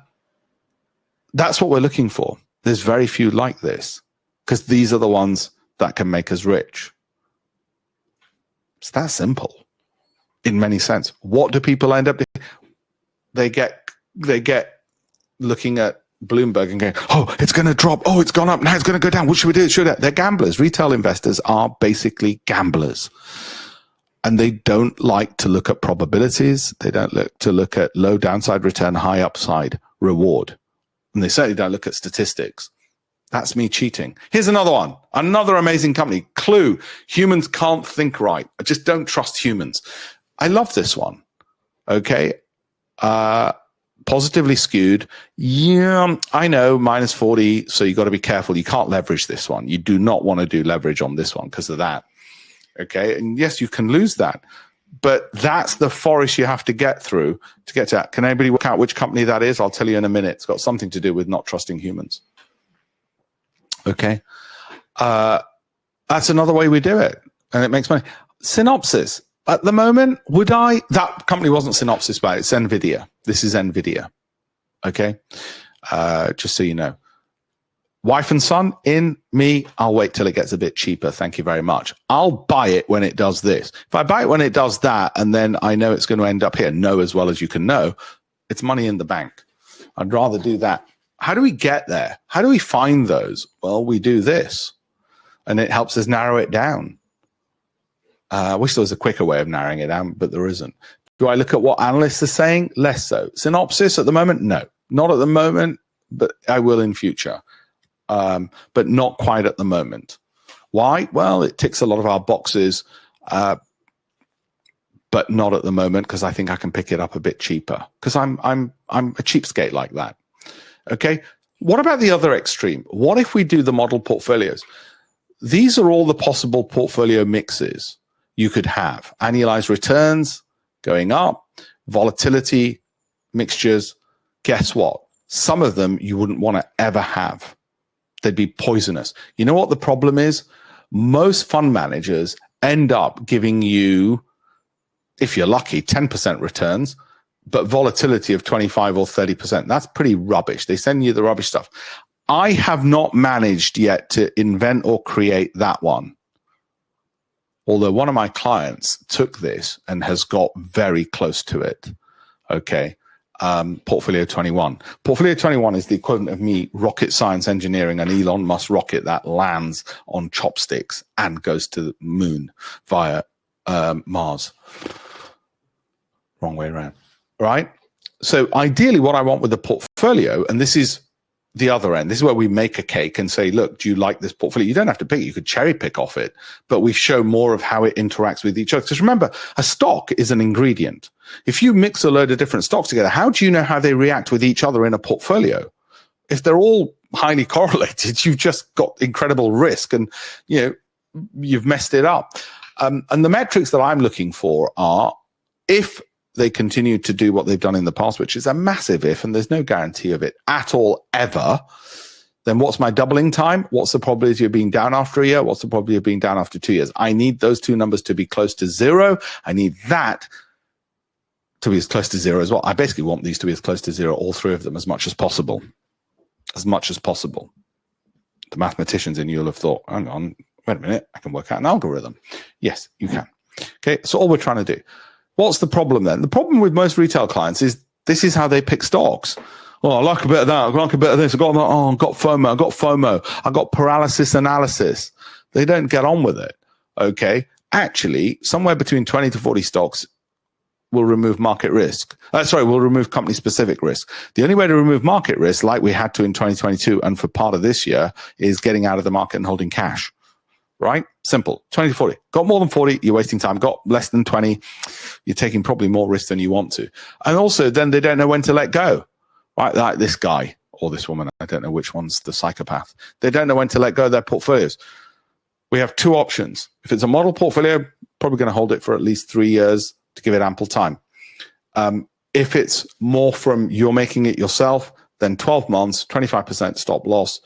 what we're looking for. There's very few like this because these are the ones that can make us rich. It's that simple in many sense. What do people end up doing? They get looking at Bloomberg and going, oh, it's going to drop. Oh, it's gone up. Now it's going to go down. What should we do? They're gamblers. Retail investors are basically gamblers. And they don't like to look at probabilities. They don't look at low downside return, high upside reward. And they certainly don't look at statistics. That's me cheating. Here's another one. Another amazing company. Clue. Humans can't think right. I just don't trust humans. I love this one. Okay. Positively skewed. Yeah, I know, minus 40. So you got to be careful. You can't leverage this one. You do not want to do leverage on this one because of that. Okay, and yes, you can lose that, but that's the forest you have to get through to get to that. Can anybody work out which company that is? I'll tell you in a minute. It's got something to do with not trusting humans. Okay, that's another way we do it, and it makes money. Synopsys. At the moment, that company wasn't Synopsys, but it's NVIDIA. This is NVIDIA. Okay, just so you know. Wife and son, I'll wait till it gets a bit cheaper. Thank you very much. I'll buy it when it does this. If I buy it when it does that, and then I know it's going to end up here, know as well as you can know, It's money in the bank. I'd rather do that. How do we get there? How do we find those? Well, we do this, and it helps us narrow it down. I wish there was a quicker way of narrowing it down, but there isn't. Do I look at what analysts are saying? Less so. Synopsys at the moment? No, not at the moment, but I will in future. But not quite at the moment. Why? Well, it ticks a lot of our boxes, but not at the moment because I think I can pick it up a bit cheaper because I'm a cheapskate like that. Okay. What about the other extreme? What if we do the model portfolios? These are all the possible portfolio mixes you could have. Annualized returns going up, volatility mixtures. Guess what? Some of them you wouldn't want to ever have. They'd be poisonous. You know what the problem is? Most fund managers end up giving you, if you're lucky, 10% returns, but volatility of 25 or 30%. That's pretty rubbish. They send you the rubbish stuff. I have not managed yet to invent or create that one. Although one of my clients took this and has got very close to it. Okay. Portfolio 21. Portfolio 21 is the equivalent of me rocket science engineering an Elon Musk rocket that lands on chopsticks and goes to the moon via Mars. Wrong way around. Right? So ideally what I want with the portfolio, and this is the other end, this is where we make a cake and say, look, do you like this portfolio? You don't have to pick it. You could cherry pick off it, but we show more of how it interacts with each other. Because remember, a stock is an ingredient. If you mix a load of different stocks together, how do you know how they react with each other in a portfolio? If they're all highly correlated, you've just got incredible risk and, you've messed it up. And the metrics that I'm looking for are if they continue to do what they've done in the past, which is a massive if, and there's no guarantee of it at all, ever, then what's my doubling time? What's the probability of being down after a year? What's the probability of being down after 2 years? I need those two numbers to be close to zero. I need that to be as close to zero as well. I basically want these to be as close to zero, all three of them, as much as possible. As much as possible. The mathematicians in you will have thought, hang on, wait a minute, I can work out an algorithm. Yes, you can. Okay, so all we're trying to do. What's the problem then? The problem with most retail clients is this is how they pick stocks. Oh, I like a bit of that. I like a bit of this. I got FOMO. I got FOMO. I got paralysis analysis. They don't get on with it. Okay. Actually, somewhere between 20 to 40 stocks will remove market risk. Will remove company specific risk. The only way to remove market risk, like we had to in 2022 and for part of this year, is getting out of the market and holding cash. Right? Simple. 20 to 40. Got more than 40, you're wasting time. Got less than 20, you're taking probably more risk than you want to. And also, then they don't know when to let go. Right? Like this guy or this woman, I don't know which one's the psychopath. They don't know when to let go of their portfolios. We have two options. If it's a model portfolio, probably going to hold it for at least 3 years to give it ample time. If it's more from you're making it yourself, then 12 months, 25% stop loss,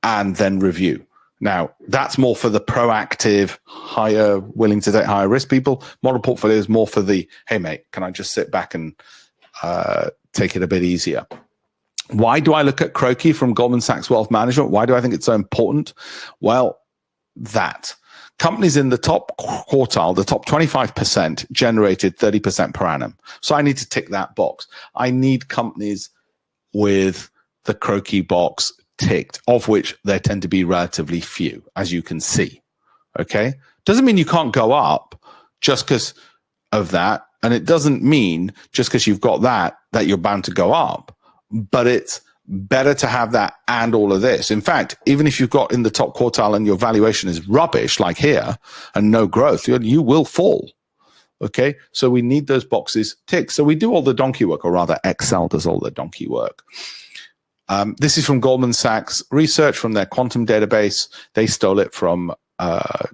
and then review. Now, that's more for the proactive, higher, willing to take higher risk people. Model portfolio is more for the, hey, mate, can I just sit back and take it a bit easier? Why do I look at CROCI from Goldman Sachs Wealth Management? Why do I think it's so important? Well, that companies in the top quartile, the top 25%, generated 30% per annum. So I need to tick that box. I need companies with the CROCI box ticked, of which there tend to be relatively few, as you can see. Okay? Doesn't mean you can't go up just because of that. And it doesn't mean just because you've got that you're bound to go up. But it's better to have that and all of this. In fact, even if you've got in the top quartile and your valuation is rubbish, like here, and no growth, you will fall. Okay? So we need those boxes ticked. So we do all the donkey work, or rather Excel does all the donkey work. This is from Goldman Sachs research from their quantum database. They stole it from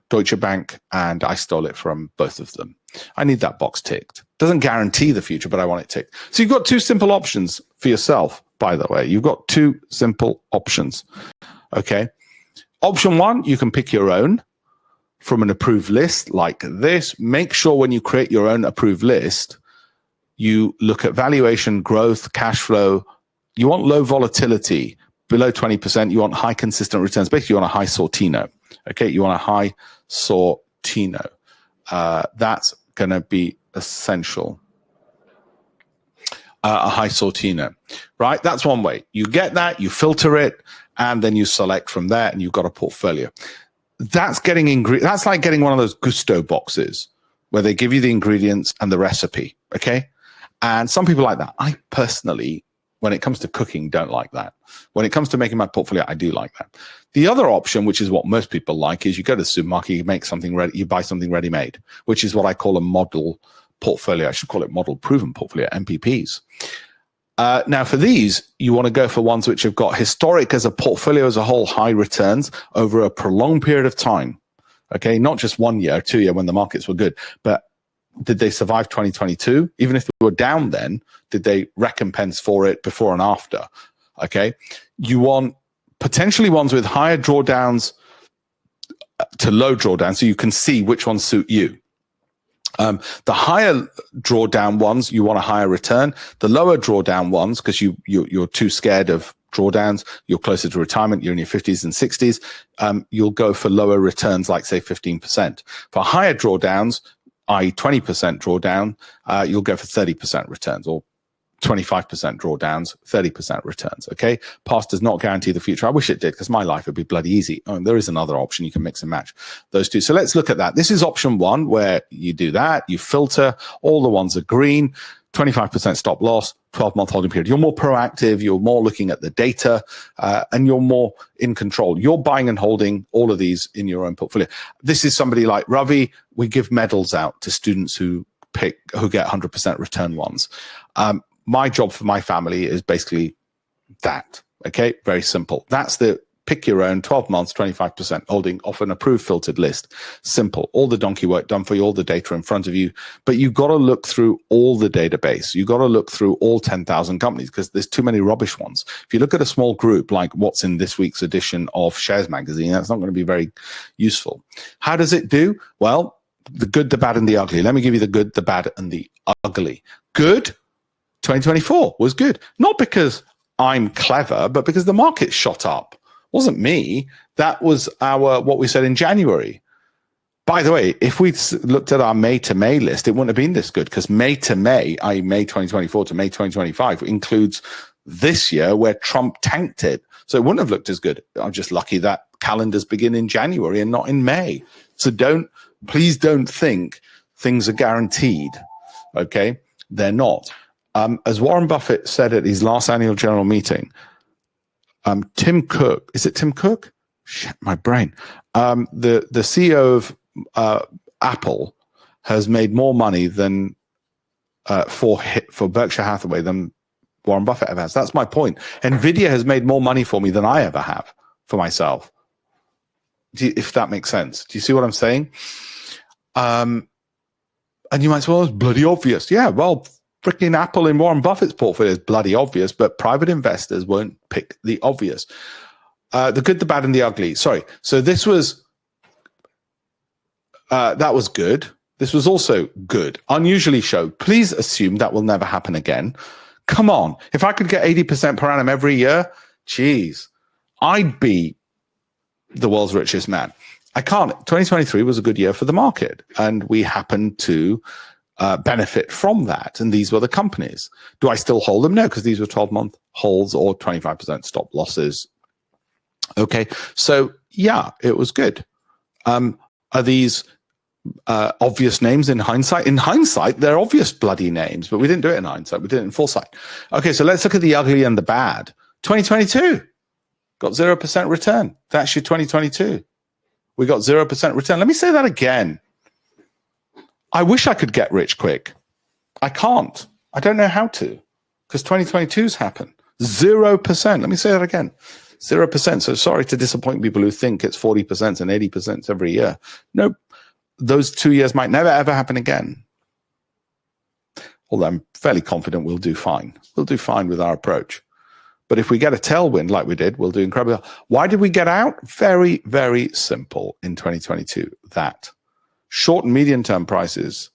Deutsche Bank, and I stole it from both of them. I need that box ticked. Doesn't guarantee the future, but I want it ticked. So you've got two simple options for yourself, by the way. You've got two simple options. Okay. Option one, you can pick your own from an approved list like this. Make sure when you create your own approved list, you look at valuation, growth, cash flow. You want low volatility, below 20%. You want high consistent returns. Basically, you want a high Sortino. Okay, you want a high Sortino. That's going to be essential. a high Sortino, right? That's one way. You get that, you filter it, and then you select from there, and you've got a portfolio. That's that's like getting one of those Gusto boxes where they give you the ingredients and the recipe, okay? And some people like that. I personally, when it comes to cooking, don't like that. When it comes to making my portfolio, I do like that. The other option, which is what most people like, is you go to the supermarket, you make something ready, you buy something ready-made, which is what I call a model portfolio. I should call it model proven portfolio, MPPs. Now, for these, you want to go for ones which have got historic as a portfolio as a whole, high returns over a prolonged period of time. Okay, not just 1 year, 2 year when the markets were good, but did they survive 2022? Even if they were down then, did they recompense for it before and after? Okay, you want potentially ones with higher drawdowns to low drawdowns so you can see which ones suit you. The higher drawdown ones, you want a higher return. The lower drawdown ones, because you're too scared of drawdowns, you're closer to retirement, you're in your 50s and 60s, you'll go for lower returns, like say 15%. For higher drawdowns, i.e. 20% drawdown, you'll go for 30% returns, or 25% drawdowns, 30% returns, okay? Past does not guarantee the future. I wish it did, because my life would be bloody easy. Oh, and there is another option. You can mix and match those two. So let's look at that. This is option one, where you do that. You filter. All the ones are green, 25% stop loss, 12-month holding period. You're more proactive. You're more looking at the data, and you're more in control. You're buying and holding all of these in your own portfolio. This is somebody like Ravi. We give medals out to students who get 100% return ones. My job for my family is basically that, okay? Very simple. That's the pick your own 12 months, 25% holding off an approved filtered list. Simple. All the donkey work done for you, all the data in front of you. But you've got to look through all the database. You've got to look through all 10,000 companies, because there's too many rubbish ones. If you look at a small group like what's in this week's edition of Shares Magazine, that's not going to be very useful. How does it do? Well, the good, the bad, and the ugly. Let me give you the good, the bad, and the ugly. Good. 2024 was good, not because I'm clever, but because the market shot up. Wasn't me. That was what we said in January. By the way, if we looked at our May to May list, it wouldn't have been this good, because May to May, i.e. May 2024 to May 2025, includes this year where Trump tanked it. So it wouldn't have looked as good. I'm just lucky that calendars begin in January and not in May. So please don't think things are guaranteed. Okay, they're not. As Warren Buffett said at his last annual general meeting, Tim Cook, is it Tim Cook? Shit, my brain. The CEO of Apple has made more money than for Berkshire Hathaway than Warren Buffett ever has. That's my point. Nvidia has made more money for me than I ever have for myself. If that makes sense. Do you see what I'm saying? And you might say, well, it's bloody obvious. Yeah, well, freaking Apple in Warren Buffett's portfolio is bloody obvious, but private investors won't pick the obvious. The good, the bad, and the ugly. Sorry. So this was, that was good. This was also good. Unusually so. Please assume that will never happen again. Come on. If I could get 80% per annum every year, geez, I'd be the world's richest man. I can't. 2023 was a good year for the market, and we happened to benefit from that. And these were the companies. Do I still hold them? No, because these were 12-month holds or 25% stop losses. Okay. So yeah, it was good. Are these obvious names in hindsight? In hindsight, they're obvious bloody names, but we didn't do it in hindsight. We did it in foresight. Okay. So let's look at the ugly and the bad. 2022 got 0% return. That's your 2022. We got 0% return. Let me say that again. I wish I could get rich quick. I can't. I don't know how to, because 2022's happened. 0%. Let me say that again. 0%. So sorry to disappoint people who think it's 40% and 80% every year. Nope. Those 2 years might never, ever happen again. Although I'm fairly confident we'll do fine. We'll do fine with our approach. But if we get a tailwind like we did, we'll do incredible. Why did we get out? Very, very simple in 2022. That. Short and medium term prices,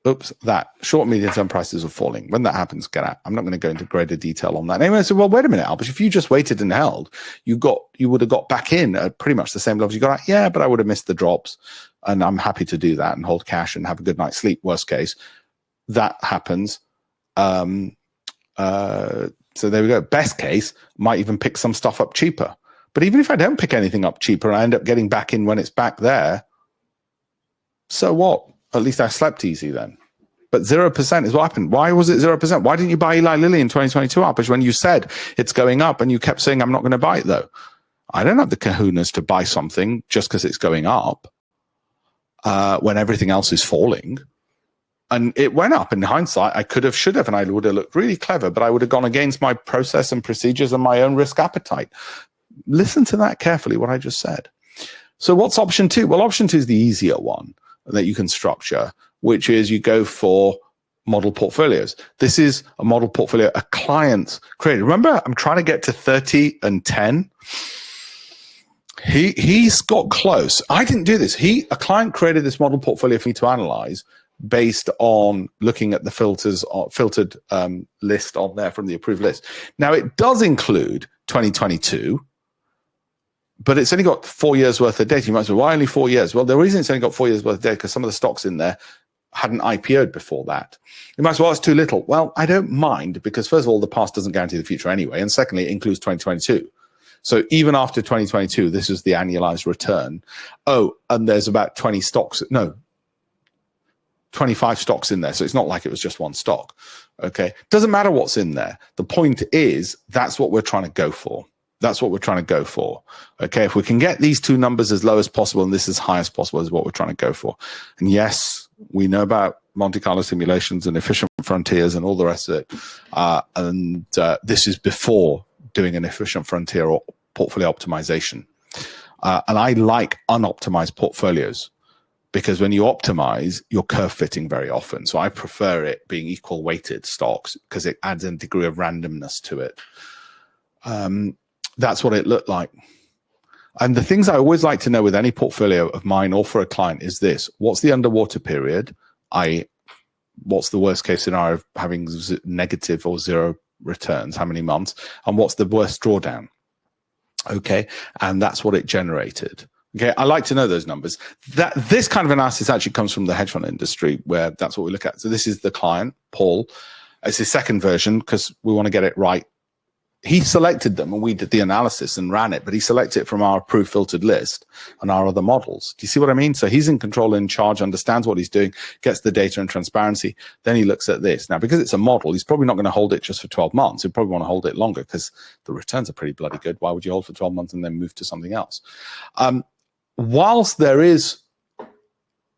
short and medium term prices are falling. When that happens, get out. I'm not going to go into greater detail on that. Anyway, I said, well, wait a minute, Alpesh, if you just waited and held, you would have got back in at pretty much the same levels you got out. Yeah, but I would have missed the drops, and I'm happy to do that and hold cash and have a good night's sleep, worst case. That happens. So there we go. Best case, might even pick some stuff up cheaper. But even if I don't pick anything up cheaper and I end up getting back in when it's back there, so what? At least I slept easy then. But 0% is what happened. Why was it 0%? Why didn't you buy Eli Lilly in 2022, Alpesh, when you said it's going up and you kept saying, I'm not going to buy it though? I don't have the kahunas to buy something just because it's going up when everything else is falling. And it went up. In hindsight, I could have, should have, and I would have looked really clever, but I would have gone against my process and procedures and my own risk appetite. Listen to that carefully, what I just said. So what's option 2? Well, option 2 is the easier one that you can structure, which is you go for model portfolios. This is a model portfolio a client created. Remember, I'm trying to get to 30 and 10. He's got close. I didn't do this. A client created this model portfolio for me to analyze based on looking at the filtered list on there from the approved list. Now, it does include 2022, but it's only got 4 years worth of data. You might say, why only 4 years? Well, the reason it's only got 4 years worth of data because some of the stocks in there hadn't IPO'd before that. You might say, well, it's too little. Well, I don't mind because first of all, the past doesn't guarantee the future anyway. And secondly, it includes 2022. So even after 2022, this is the annualized return. Oh, and there's about 25 stocks in there. So it's not like it was just one stock. Okay. Doesn't matter what's in there. The point is, that's what we're trying to go for. That's what we're trying to go for. Okay. If we can get these two numbers as low as possible and this as high as possible is what we're trying to go for. And yes, we know about Monte Carlo simulations and efficient frontiers and all the rest of it. This is before doing an efficient frontier or portfolio optimization. And I like unoptimized portfolios because when you optimize, you're curve fitting very often. So I prefer it being equal weighted stocks because it adds a degree of randomness to it. That's what it looked like. And the things I always like to know with any portfolio of mine or for a client is this: what's the underwater period? What's the worst case scenario of having negative or zero returns? How many months? And what's the worst drawdown? Okay. And that's what it generated. Okay. I like to know those numbers. This kind of analysis actually comes from the hedge fund industry where that's what we look at. So this is the client, Paul. It's his second version because we want to get it right. He selected them and we did the analysis and ran it, but he selected it from our approved filtered list and our other models. Do you see what I mean? So he's in control, in charge, understands what he's doing, gets the data and transparency. Then he looks at this. Now, because it's a model, he's probably not going to hold it just for 12 months. He'll probably want to hold it longer because the returns are pretty bloody good. Why would you hold for 12 months and then move to something else? Whilst there is,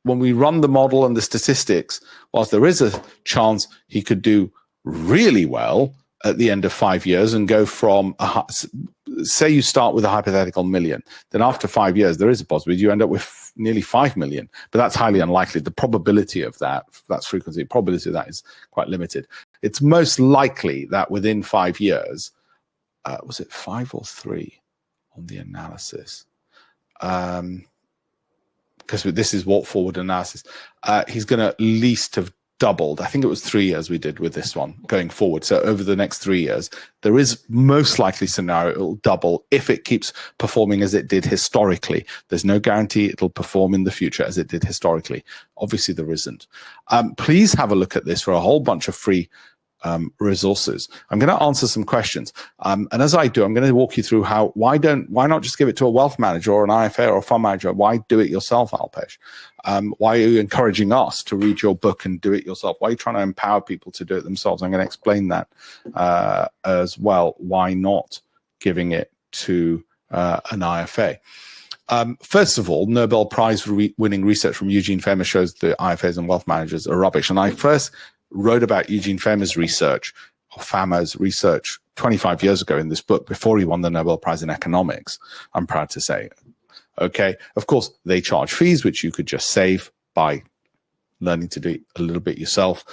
when we run the model and the statistics, whilst there is a chance he could do really well at the end of 5 years and go from, say you start with a hypothetical million, then after 5 years, there is a possibility you end up with nearly 5 million, but that's highly unlikely. The probability of that's frequency, probability of that is quite limited. It's most likely that within 5 years, was it 5 or 3 on the analysis? Because this is walk forward analysis. He's going to at least have doubled. I think it was 3 years we did with this one going forward. So over the next 3 years, there is most likely scenario it will double if it keeps performing as it did historically. There's no guarantee it'll perform in the future as it did historically. Obviously, there isn't. Please have a look at this for a whole bunch of free resources. I'm going to answer some questions. And as I do, I'm going to walk you through why not just give it to a wealth manager or an IFA or a fund manager? Why do it yourself, Alpesh? Why are you encouraging us to read your book and do it yourself? Why are you trying to empower people to do it themselves? I'm going to explain that as well. Why not giving it to an IFA? First of all, Nobel Prize winning research from Eugene Fama shows the IFAs and wealth managers are rubbish. And I first wrote about Eugene Fama's research 25 years ago in this book before he won the Nobel Prize in economics, I'm proud to say. Okay. Of course, they charge fees, which you could just save by learning to do it a little bit yourself.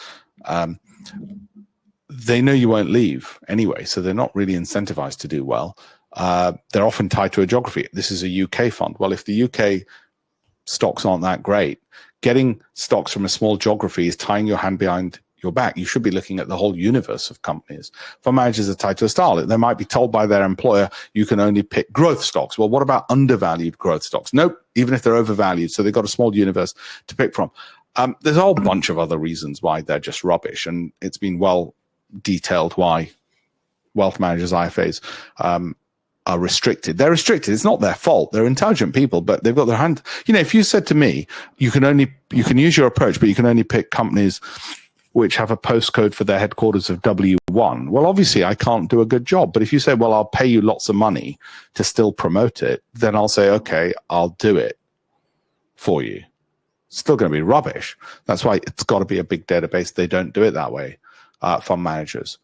They know you won't leave anyway, so they're not really incentivized to do well. They're often tied to a geography. This is a UK fund. Well, if the UK stocks aren't that great, getting stocks from a small geography is tying your hand behind your back. You should be looking at the whole universe of companies. Fund managers are tied to a style. They might be told by their employer, you can only pick growth stocks. Well, what about undervalued growth stocks? Nope, even if they're overvalued. So they've got a small universe to pick from. There's a whole bunch of other reasons why they're just rubbish. And it's been well detailed why wealth managers, IFAs, are restricted. They're restricted. It's not their fault. They're intelligent people, but they've got their hand. If you said to me, you can use your approach, but you can only pick companies which have a postcode for their headquarters of W1. Well, obviously I can't do a good job. But if you say, well, I'll pay you lots of money to still promote it, then I'll say, okay, I'll do it for you. It's still going to be rubbish. That's why it's got to be a big database. They don't do it that way, fund managers.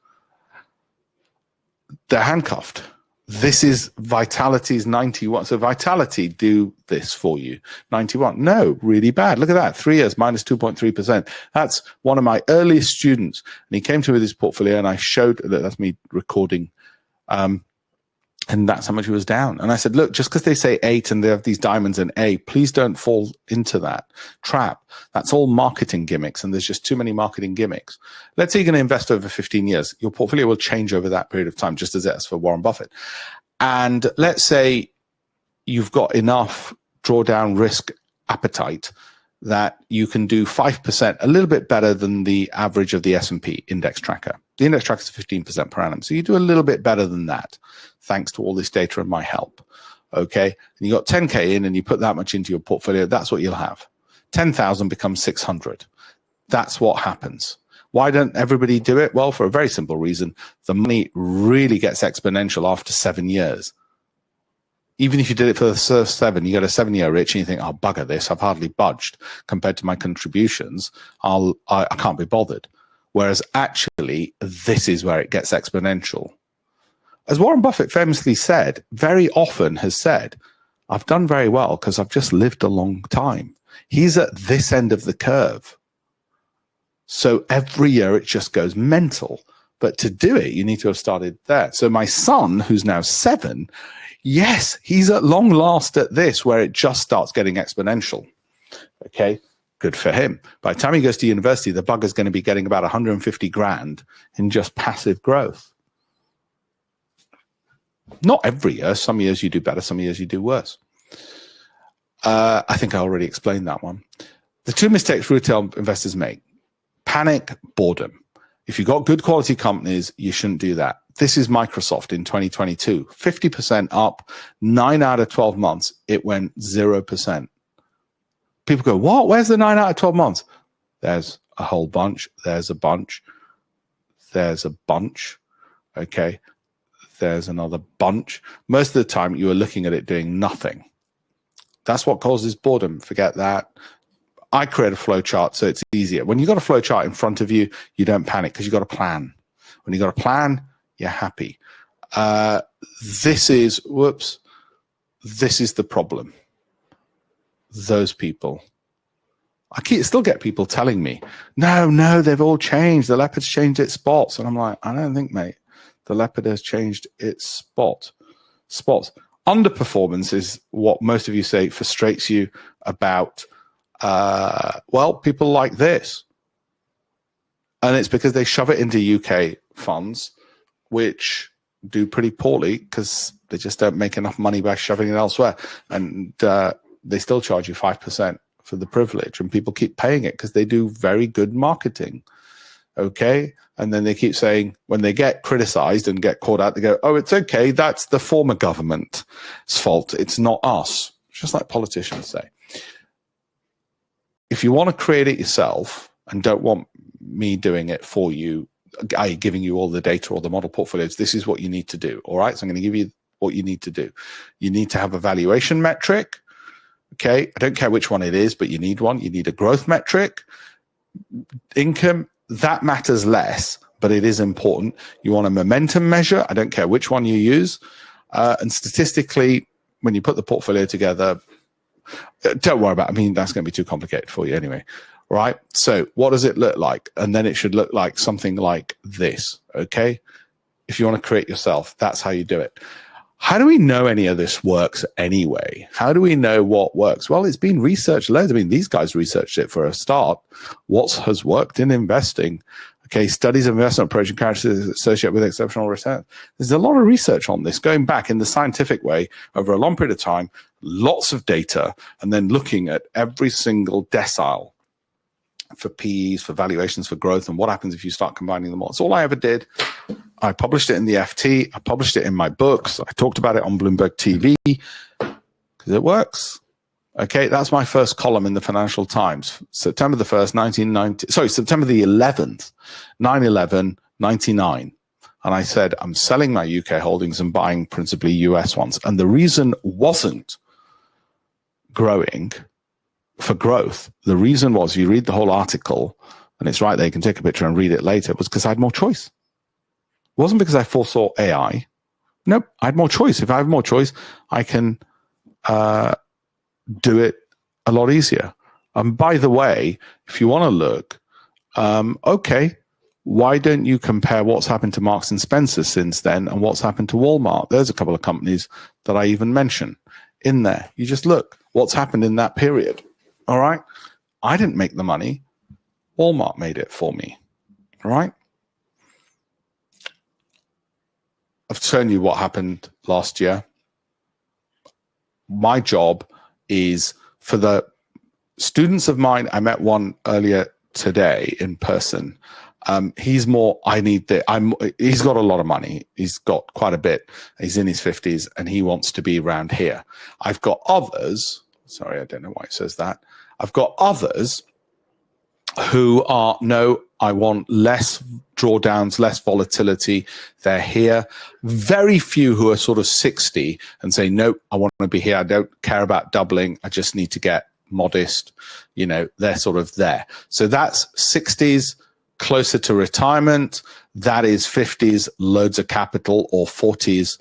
They're handcuffed. This is Vitality's 91. So Vitality do this for you. 91. No, really bad. Look at that. 3 years, minus 2.3%. That's one of my earliest students. And he came to me with his portfolio and I showed that that's me recording. And that's how much it was down. And I said, look, just because they say 8 and they have these diamonds in A, please don't fall into that trap. That's all marketing gimmicks. And there's just too many marketing gimmicks. Let's say you're going to invest over 15 years. Your portfolio will change over that period of time, just as it has for Warren Buffett. And let's say you've got enough drawdown risk appetite that you can do 5%, a little bit better than the average of the S&P index tracker. The index tracker is 15% per annum. So you do a little bit better than that, thanks to all this data and my help. Okay. And you got 10K in and you put that much into your portfolio. That's what you'll have. 10,000 becomes 600. That's what happens. Why don't everybody do it? Well, for a very simple reason. The money really gets exponential after 7 years. Even if you did it for the first 7, you get a 7-year itch and you think, oh, bugger this, I've hardly budged compared to my contributions. I can't be bothered. Whereas actually, this is where it gets exponential. As Warren Buffett famously said, very often has said, I've done very well because I've just lived a long time. He's at this end of the curve. So every year it just goes mental. But to do it, you need to have started there. So my son, who's now 7, yes, he's at long last at this, where it just starts getting exponential. Okay, good for him. By the time he goes to university, the bugger's going to be getting about 150 grand in just passive growth. Not every year. Some years you do better, some years you do worse. I think I already explained that one. The 2 mistakes retail investors make: panic, boredom. If you've got good quality companies, you shouldn't do that. This is Microsoft in 2022, 50% up, 9 out of 12 months, it went 0%. People go, what? Where's the 9 out of 12 months? There's a whole bunch. There's a bunch. There's a bunch. Okay. There's another bunch. Most of the time, you are looking at it doing nothing. That's what causes boredom. Forget that. I create a flow chart so it's easier. When you've got a flow chart in front of you, you don't panic because you've got a plan. When you've got a plan, you're happy. This is the problem. Those people. I still get people telling me, no, they've all changed. The leopard's changed its spots. And I'm like, I don't think, mate, the leopard has changed its spots. Underperformance is what most of you say frustrates you about, people like this. And it's because they shove it into UK funds, which do pretty poorly because they just don't make enough money by shoving it elsewhere. And they still charge you 5% for the privilege. And people keep paying it because they do very good marketing. Okay. And then they keep saying, when they get criticized and get caught out, they go, oh, it's okay. That's the former government's fault. It's not us. Just like politicians say. If you want to create it yourself and don't want me doing it for you, i.e. giving you all the data or the model portfolios, this is what you need to do. All right. So I'm going to give you what you need to do. You need to have a valuation metric. Okay. I don't care which one it is, but you need one. You need a growth metric. Income, that matters less, but it is important. You want a momentum measure. I don't care which one you use. And statistically, when you put the portfolio together, don't worry about it. I mean, that's going to be too complicated for you anyway. Right? So what does it look like? And then it should look like something like this. Okay? If you want to create yourself, that's how you do it. How do we know any of this works anyway? How do we know what works? Well, it's been researched loads. I mean, these guys researched it for a start. What has worked in investing? Okay, studies of investment approach and characteristics associated with exceptional return. There's a lot of research on this, going back in the scientific way over a long period of time, lots of data, and then looking at every single decile for PEs, for valuations, for growth, and what happens if you start combining them all. It's all I ever did. I published it in the FT. I published it in my books. I talked about it on Bloomberg TV because it works. Okay, that's my first column in the Financial Times. September the 1st, September the 11th, 9/11/99. And I said, I'm selling my UK holdings and buying principally US ones. And the reason wasn't growing for growth. The reason was, you read the whole article, and it's right there, you can take a picture and read it later, was because I had more choice. It wasn't because I foresaw AI. Nope, I had more choice. If I have more choice, I can do it a lot easier. And by the way, if you want to look, okay, why don't you compare what's happened to Marks and Spencer since then and what's happened to Walmart? There's a couple of companies that I even mention in there. You just look what's happened in that period. All right. I didn't make the money. Walmart made it for me. All right. I've shown you what happened last year. My job is for the students of mine. I met one earlier today in person. He's more, he's got a lot of money. He's got quite a bit. He's in his 50s and he wants to be around here. I've got others. Sorry, I don't know why it says that. I've got others who are, no, I want less drawdowns, less volatility. They're here. Very few who are sort of 60 and say, no, I want to be here. I don't care about doubling. I just need to get modest. You know, they're sort of there. So that's 60s. Closer to retirement, that is 50s, loads of capital, or 40s,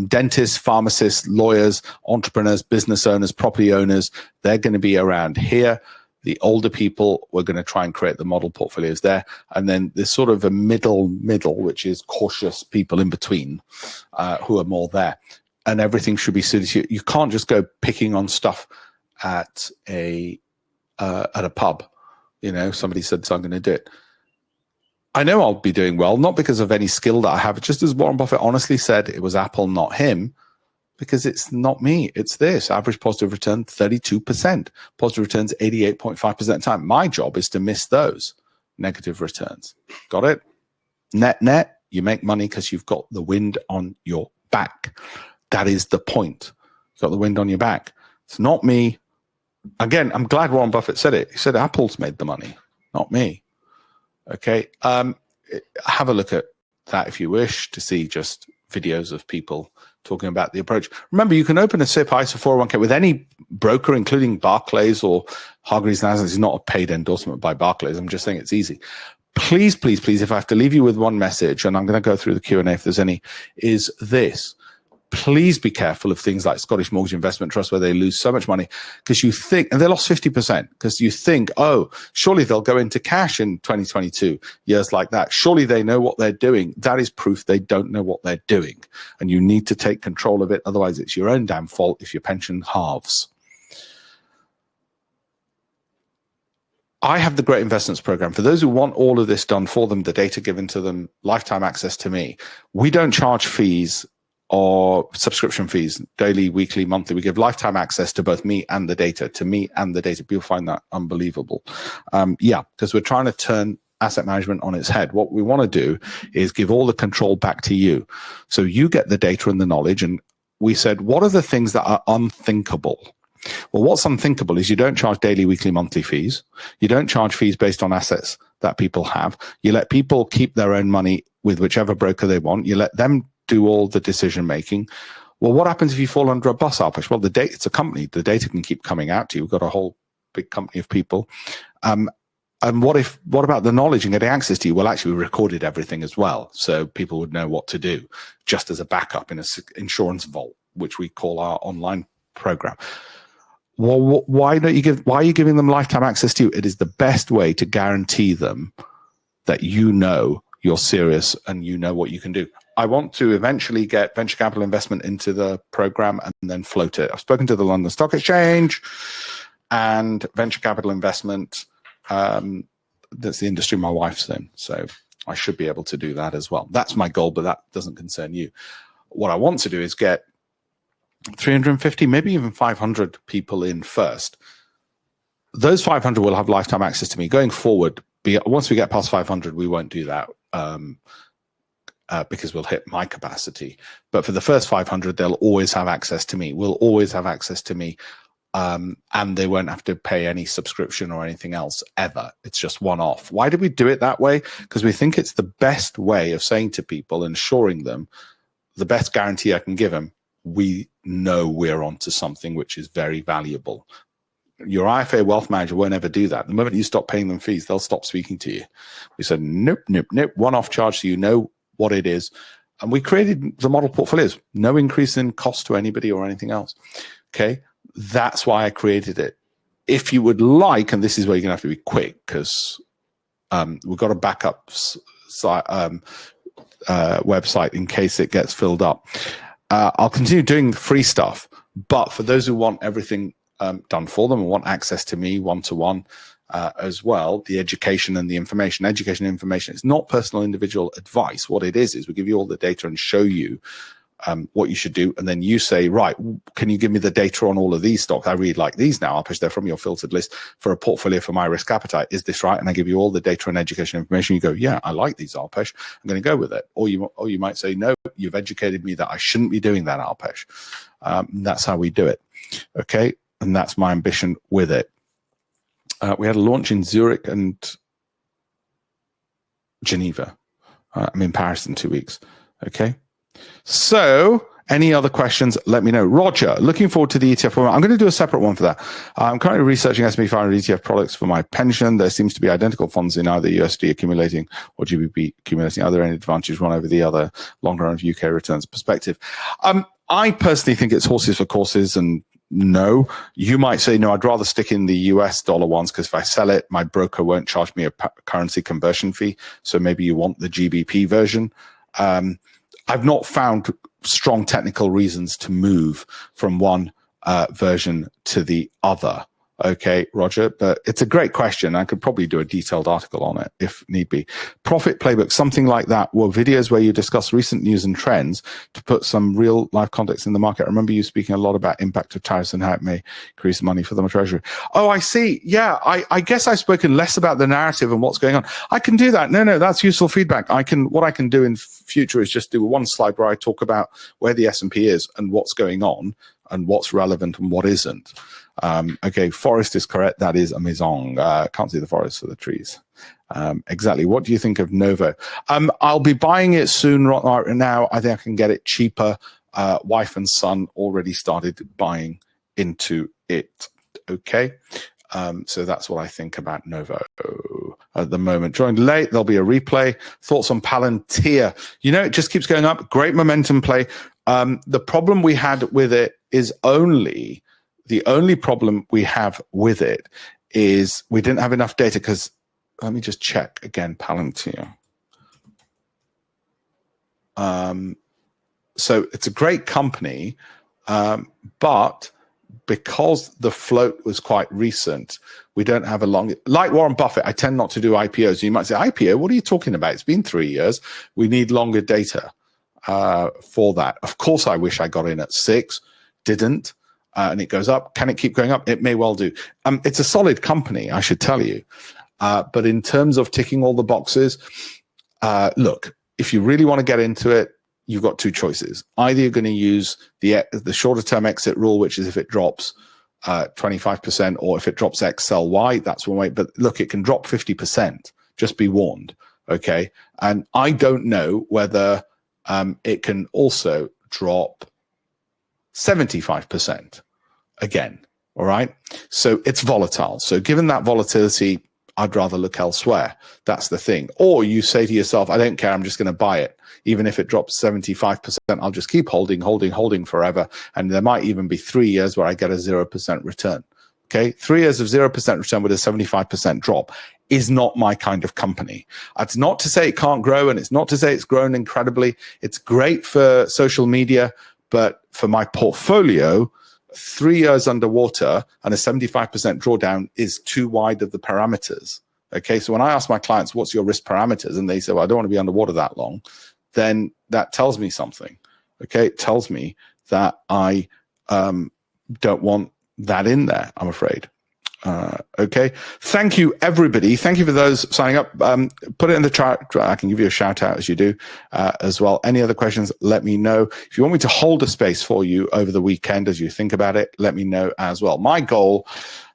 dentists, pharmacists, lawyers, entrepreneurs, business owners, property owners, they're going to be around here. The older people, we're going to try and create the model portfolios there. And then there's sort of a middle, which is cautious people in between who are more there. And everything should be suited to you. You can't just go picking on stuff at a pub. You know, somebody said, so I'm going to do it. I know I'll be doing well, not because of any skill that I have, just as Warren Buffett honestly said, it was Apple, not him, because it's not me. It's this. Average positive return, 32%. Positive returns, 88.5% of the time. My job is to miss those negative returns. Got it? Net, you make money because you've got the wind on your back. That is the point. You've got the wind on your back. It's not me. Again, I'm glad Warren Buffett said it. He said Apple's made the money, not me. Okay, have a look at that if you wish to see just videos of people talking about the approach. Remember, you can open a SIP, ISA 401k with any broker, including Barclays or Hargreaves Lansdown. It's not a paid endorsement by Barclays. I'm just saying it's easy. Please, please, please, if I have to leave you with one message, and I'm going to go through the Q&A if there's any, is this. Please be careful of things like Scottish Mortgage Investment Trust, where they lose so much money because you think, and they lost 50%, because you think, oh, surely they'll go into cash in 2022, years like that. Surely they know what they're doing. That is proof they don't know what they're doing. And you need to take control of it. Otherwise, it's your own damn fault if your pension halves. I have the Great Investments Program. For those who want all of this done for them, the data given to them, lifetime access to me. We don't charge fees or subscription fees, daily, weekly, monthly. We give lifetime access to both me and the data, People find that unbelievable. Because we're trying to turn asset management on its head. What we want to do is give all the control back to you. So you get the data and the knowledge. And we said, what are the things that are unthinkable? Well, what's unthinkable is you don't charge daily, weekly, monthly fees. You don't charge fees based on assets that people have. You let people keep their own money with whichever broker they want. You let them do all the decision making. Well, what happens if you fall under a bus, Alpesh? Well, it's a company. The data can keep coming out to you. We've got a whole big company of people. And what about the knowledge and getting access to you? Well, actually, we recorded everything as well, so people would know what to do, just as a backup in an insurance vault, which we call our online program. Well, why are you giving them lifetime access to you? It is the best way to guarantee them that you know you're serious and you know what you can do. I want to eventually get venture capital investment into the program and then float it. I've spoken to the London Stock Exchange and venture capital investment. That's the industry my wife's in. So I should be able to do that as well. That's my goal, but that doesn't concern you. What I want to do is get 350, maybe even 500 people in first. those 500 will have lifetime access to me. Going forward, once we get past 500, we won't do that because we'll hit my capacity. But for the first 500, they'll always have access to me. Will always have access to me. And they won't have to pay any subscription or anything else ever. It's just one-off. Why do we do it that way? Because we think it's the best way of saying to people and assuring them, the best guarantee I can give them, we know we're onto something which is very valuable. Your IFA wealth manager won't ever do that. The moment you stop paying them fees, they'll stop speaking to you. We said, nope, nope, nope, one-off charge so you know what it is. And we created the model portfolios. No increase in cost to anybody or anything else. Okay. That's why I created it. If you would like, and this is where you're going to have to be quick because we've got a backup website in case it gets filled up. I'll continue doing the free stuff, but for those who want everything done for them and want access to me one-to-one as well, the education and the information. Education and information, it's not personal individual advice. What it is we give you all the data and show you what you should do, and then you say, right, can you give me the data on all of these stocks? I really like these now. Alpesh, they're from your filtered list for a portfolio for my risk appetite. Is this right? And I give you all the data and education information. You go, yeah, I like these, Alpesh. I'm going to go with it. Or you might say, no, you've educated me that I shouldn't be doing that, Alpesh. That's how we do it. Okay, and that's my ambition with it. We had a launch in Zurich and Geneva. I'm in Paris in 2 weeks. Okay. So, any other questions, let me know. Roger, looking forward to the ETF. I'm going to do a separate one for that. I'm currently researching S&P 500 ETF products for my pension. There seems to be identical funds in either USD accumulating or GBP accumulating. Are there any advantages one over the other, longer run UK returns perspective? I personally think it's horses for courses, and no. You might say, no, I'd rather stick in the US dollar ones because if I sell it, my broker won't charge me a currency conversion fee. So maybe you want the GBP version. I've not found strong technical reasons to move from one version to the other. Okay, Roger, but it's a great question. I could probably do a detailed article on it if need be. Profit Playbook, something like that, were videos where you discuss recent news and trends to put some real life context in the market. I remember you speaking a lot about impact of tariffs and how it may increase money for the treasury. Oh, I see. Yeah, I guess I've spoken less about the narrative and what's going on. I can do that. No, that's useful feedback. What I can do in future is just do one slide where I talk about where the S&P is and what's going on and what's relevant and what isn't. Okay, forest is correct. That is a maison. Can't see the forest for the trees. Exactly. What do you think of Novo? I'll be buying it soon. Right now, I think I can get it cheaper. Wife and son already started buying into it. Okay. So that's what I think about Novo at the moment. Joined late, there'll be a replay. Thoughts on Palantir? It just keeps going up. Great momentum play. The problem we had with it is the only problem we have with it is we didn't have enough data because, let me just check again, Palantir. So it's a great company, but because the float was quite recent, we don't have a long, like Warren Buffett, I tend not to do IPOs. You might say, IPO, what are you talking about? It's been 3 years. We need longer data for that. Of course, I wish I got in at 6, didn't. And it goes up. Can it keep going up? It may well do. It's a solid company, I should tell you. But in terms of ticking all the boxes, look, if you really want to get into it, you've got 2 choices. Either you're going to use the shorter term exit rule, which is if it drops 25%, or if it drops X, sell Y. That's one way. But look, it can drop 50%. Just be warned. Okay. And I don't know whether it can also drop 75% again. All right. So it's volatile. So given that volatility, I'd rather look elsewhere. That's the thing. Or you say to yourself, I don't care. I'm just going to buy it. Even if it drops 75%, I'll just keep holding forever. And there might even be 3 years where I get a 0% return. Okay. 3 years of 0% return with a 75% drop is not my kind of company. It's not to say it can't grow, and it's not to say it's grown incredibly. It's great for social media, but for my portfolio, 3 years underwater and a 75% drawdown is too wide of the parameters. Okay, so when I ask my clients, what's your risk parameters? And they say, well, I don't want to be underwater that long. Then that tells me something. Okay, it tells me that I don't want that in there, I'm afraid. Okay. Thank you, everybody. Thank you for those signing up. Put it in the chat. I can give you a shout out as you do as well. Any other questions, let me know. If you want me to hold a space for you over the weekend as you think about it, let me know as well. My goal,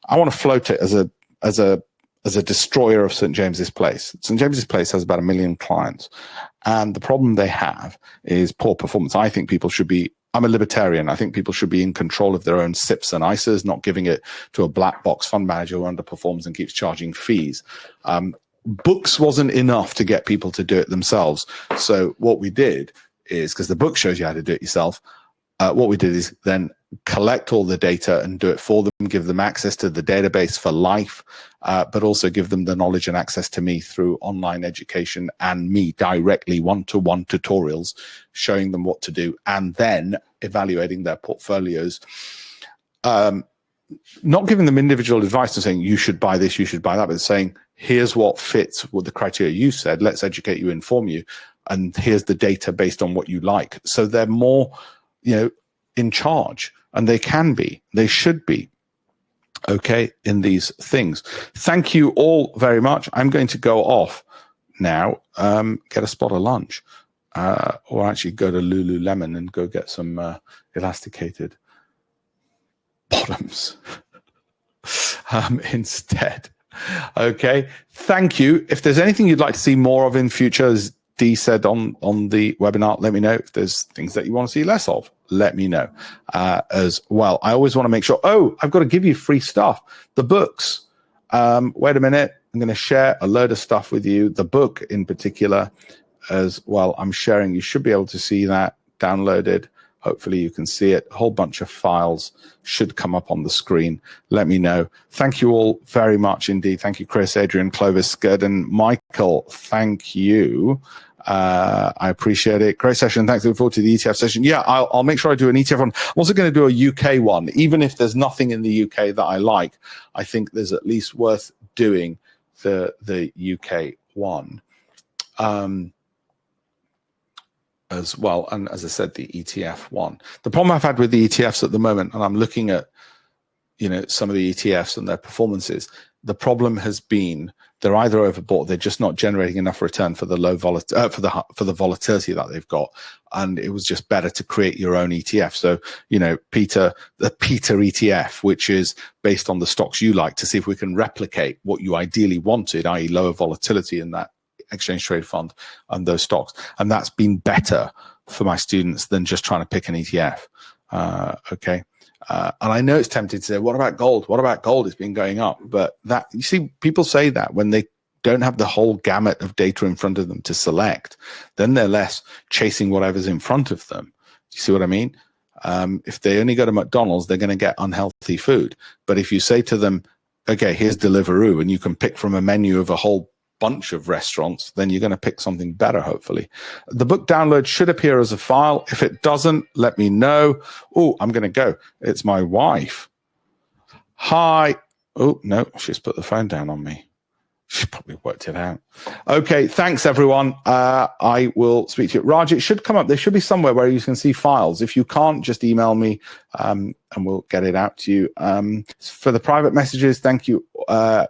I want to float it as a destroyer of St. James's Place. St. James's Place has about 1 million clients. And the problem they have is poor performance. I think people should be, I'm a libertarian. I think people should be in control of their own SIPs and ISAs, not giving it to a black box fund manager who underperforms and keeps charging fees. Books wasn't enough to get people to do it themselves. So what we did is, because the book shows you how to do it yourself, what we did is then collect all the data and do it for them, give them access to the database for life, but also give them the knowledge and access to me through online education and me directly one-to-one tutorials, showing them what to do and then evaluating their portfolios. Not giving them individual advice and saying, you should buy this, you should buy that, but saying, here's what fits with the criteria you said, let's educate you, inform you, and here's the data based on what you like. So they're more, in charge, and they can be, they should be, okay, in these things. Thank you all very much. I'm going to go off now, get a spot of lunch, or actually go to Lululemon and go get some elasticated bottoms instead. Okay, thank you. If there's anything you'd like to see more of in future, as Dee said on the webinar, let me know. If there's things that you want to see less of, let me know as well. I always want to make sure, I've got to give you free stuff. The books, wait a minute, I'm going to share a load of stuff with you. The book in particular as well, I'm sharing. You should be able to see that downloaded. Hopefully you can see it. A whole bunch of files should come up on the screen. Let me know. Thank you all very much indeed. Thank you, Chris, Adrian, Clovis, Skirden, Michael. Thank you. I appreciate it. Great session. Thanks. Looking forward to the ETF session. Yeah, I'll make sure I do an ETF one. I'm also going to do a UK one. Even if there's nothing in the UK that I like, I think there's at least worth doing the UK one. As well, and as I said, the ETF one. The problem I've had with the ETFs at the moment, and I'm looking at, some of the ETFs and their performances, the problem has been they're either overbought, they're just not generating enough return for the low volatility, for the volatility that they've got, and it was just better to create your own ETF. So, the Peter ETF, which is based on the stocks you like, to see if we can replicate what you ideally wanted, i.e., lower volatility in that exchange trade fund and those stocks, and that's been better for my students than just trying to pick an ETF. Okay, and I know it's tempting to say, what about gold? What about gold? It's been going up, but that, you see, people say that when they don't have the whole gamut of data in front of them to select, then they're less chasing whatever's in front of them. You see what I mean? If they only go to McDonald's, they're going to get unhealthy food. But if you say to them, okay, here's Deliveroo, and you can pick from a menu of a whole bunch of restaurants, then you're going to pick something better, hopefully. The book download should appear as a file. If it doesn't, let me know. Oh, I'm going to go. It's my wife. Hi. Oh, no, she's put the phone down on me. She probably worked it out. Okay, thanks, everyone. I will speak to you. Raj, it should come up. There should be somewhere where you can see files. If you can't, just email me and we'll get it out to you. For the private messages, thank you.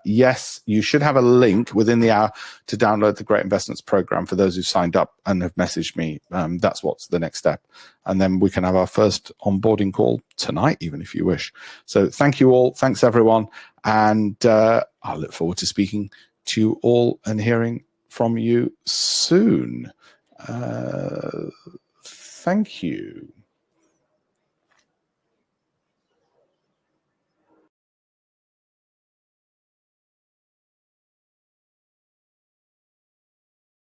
Yes, you should have a link within the hour to download the Great Investments Program for those who signed up and have messaged me. That's what's the next step. And then we can have our first onboarding call tonight, even if you wish. So thank you all. Thanks, everyone. And I look forward to speaking to you all and hearing from you soon. Thank you.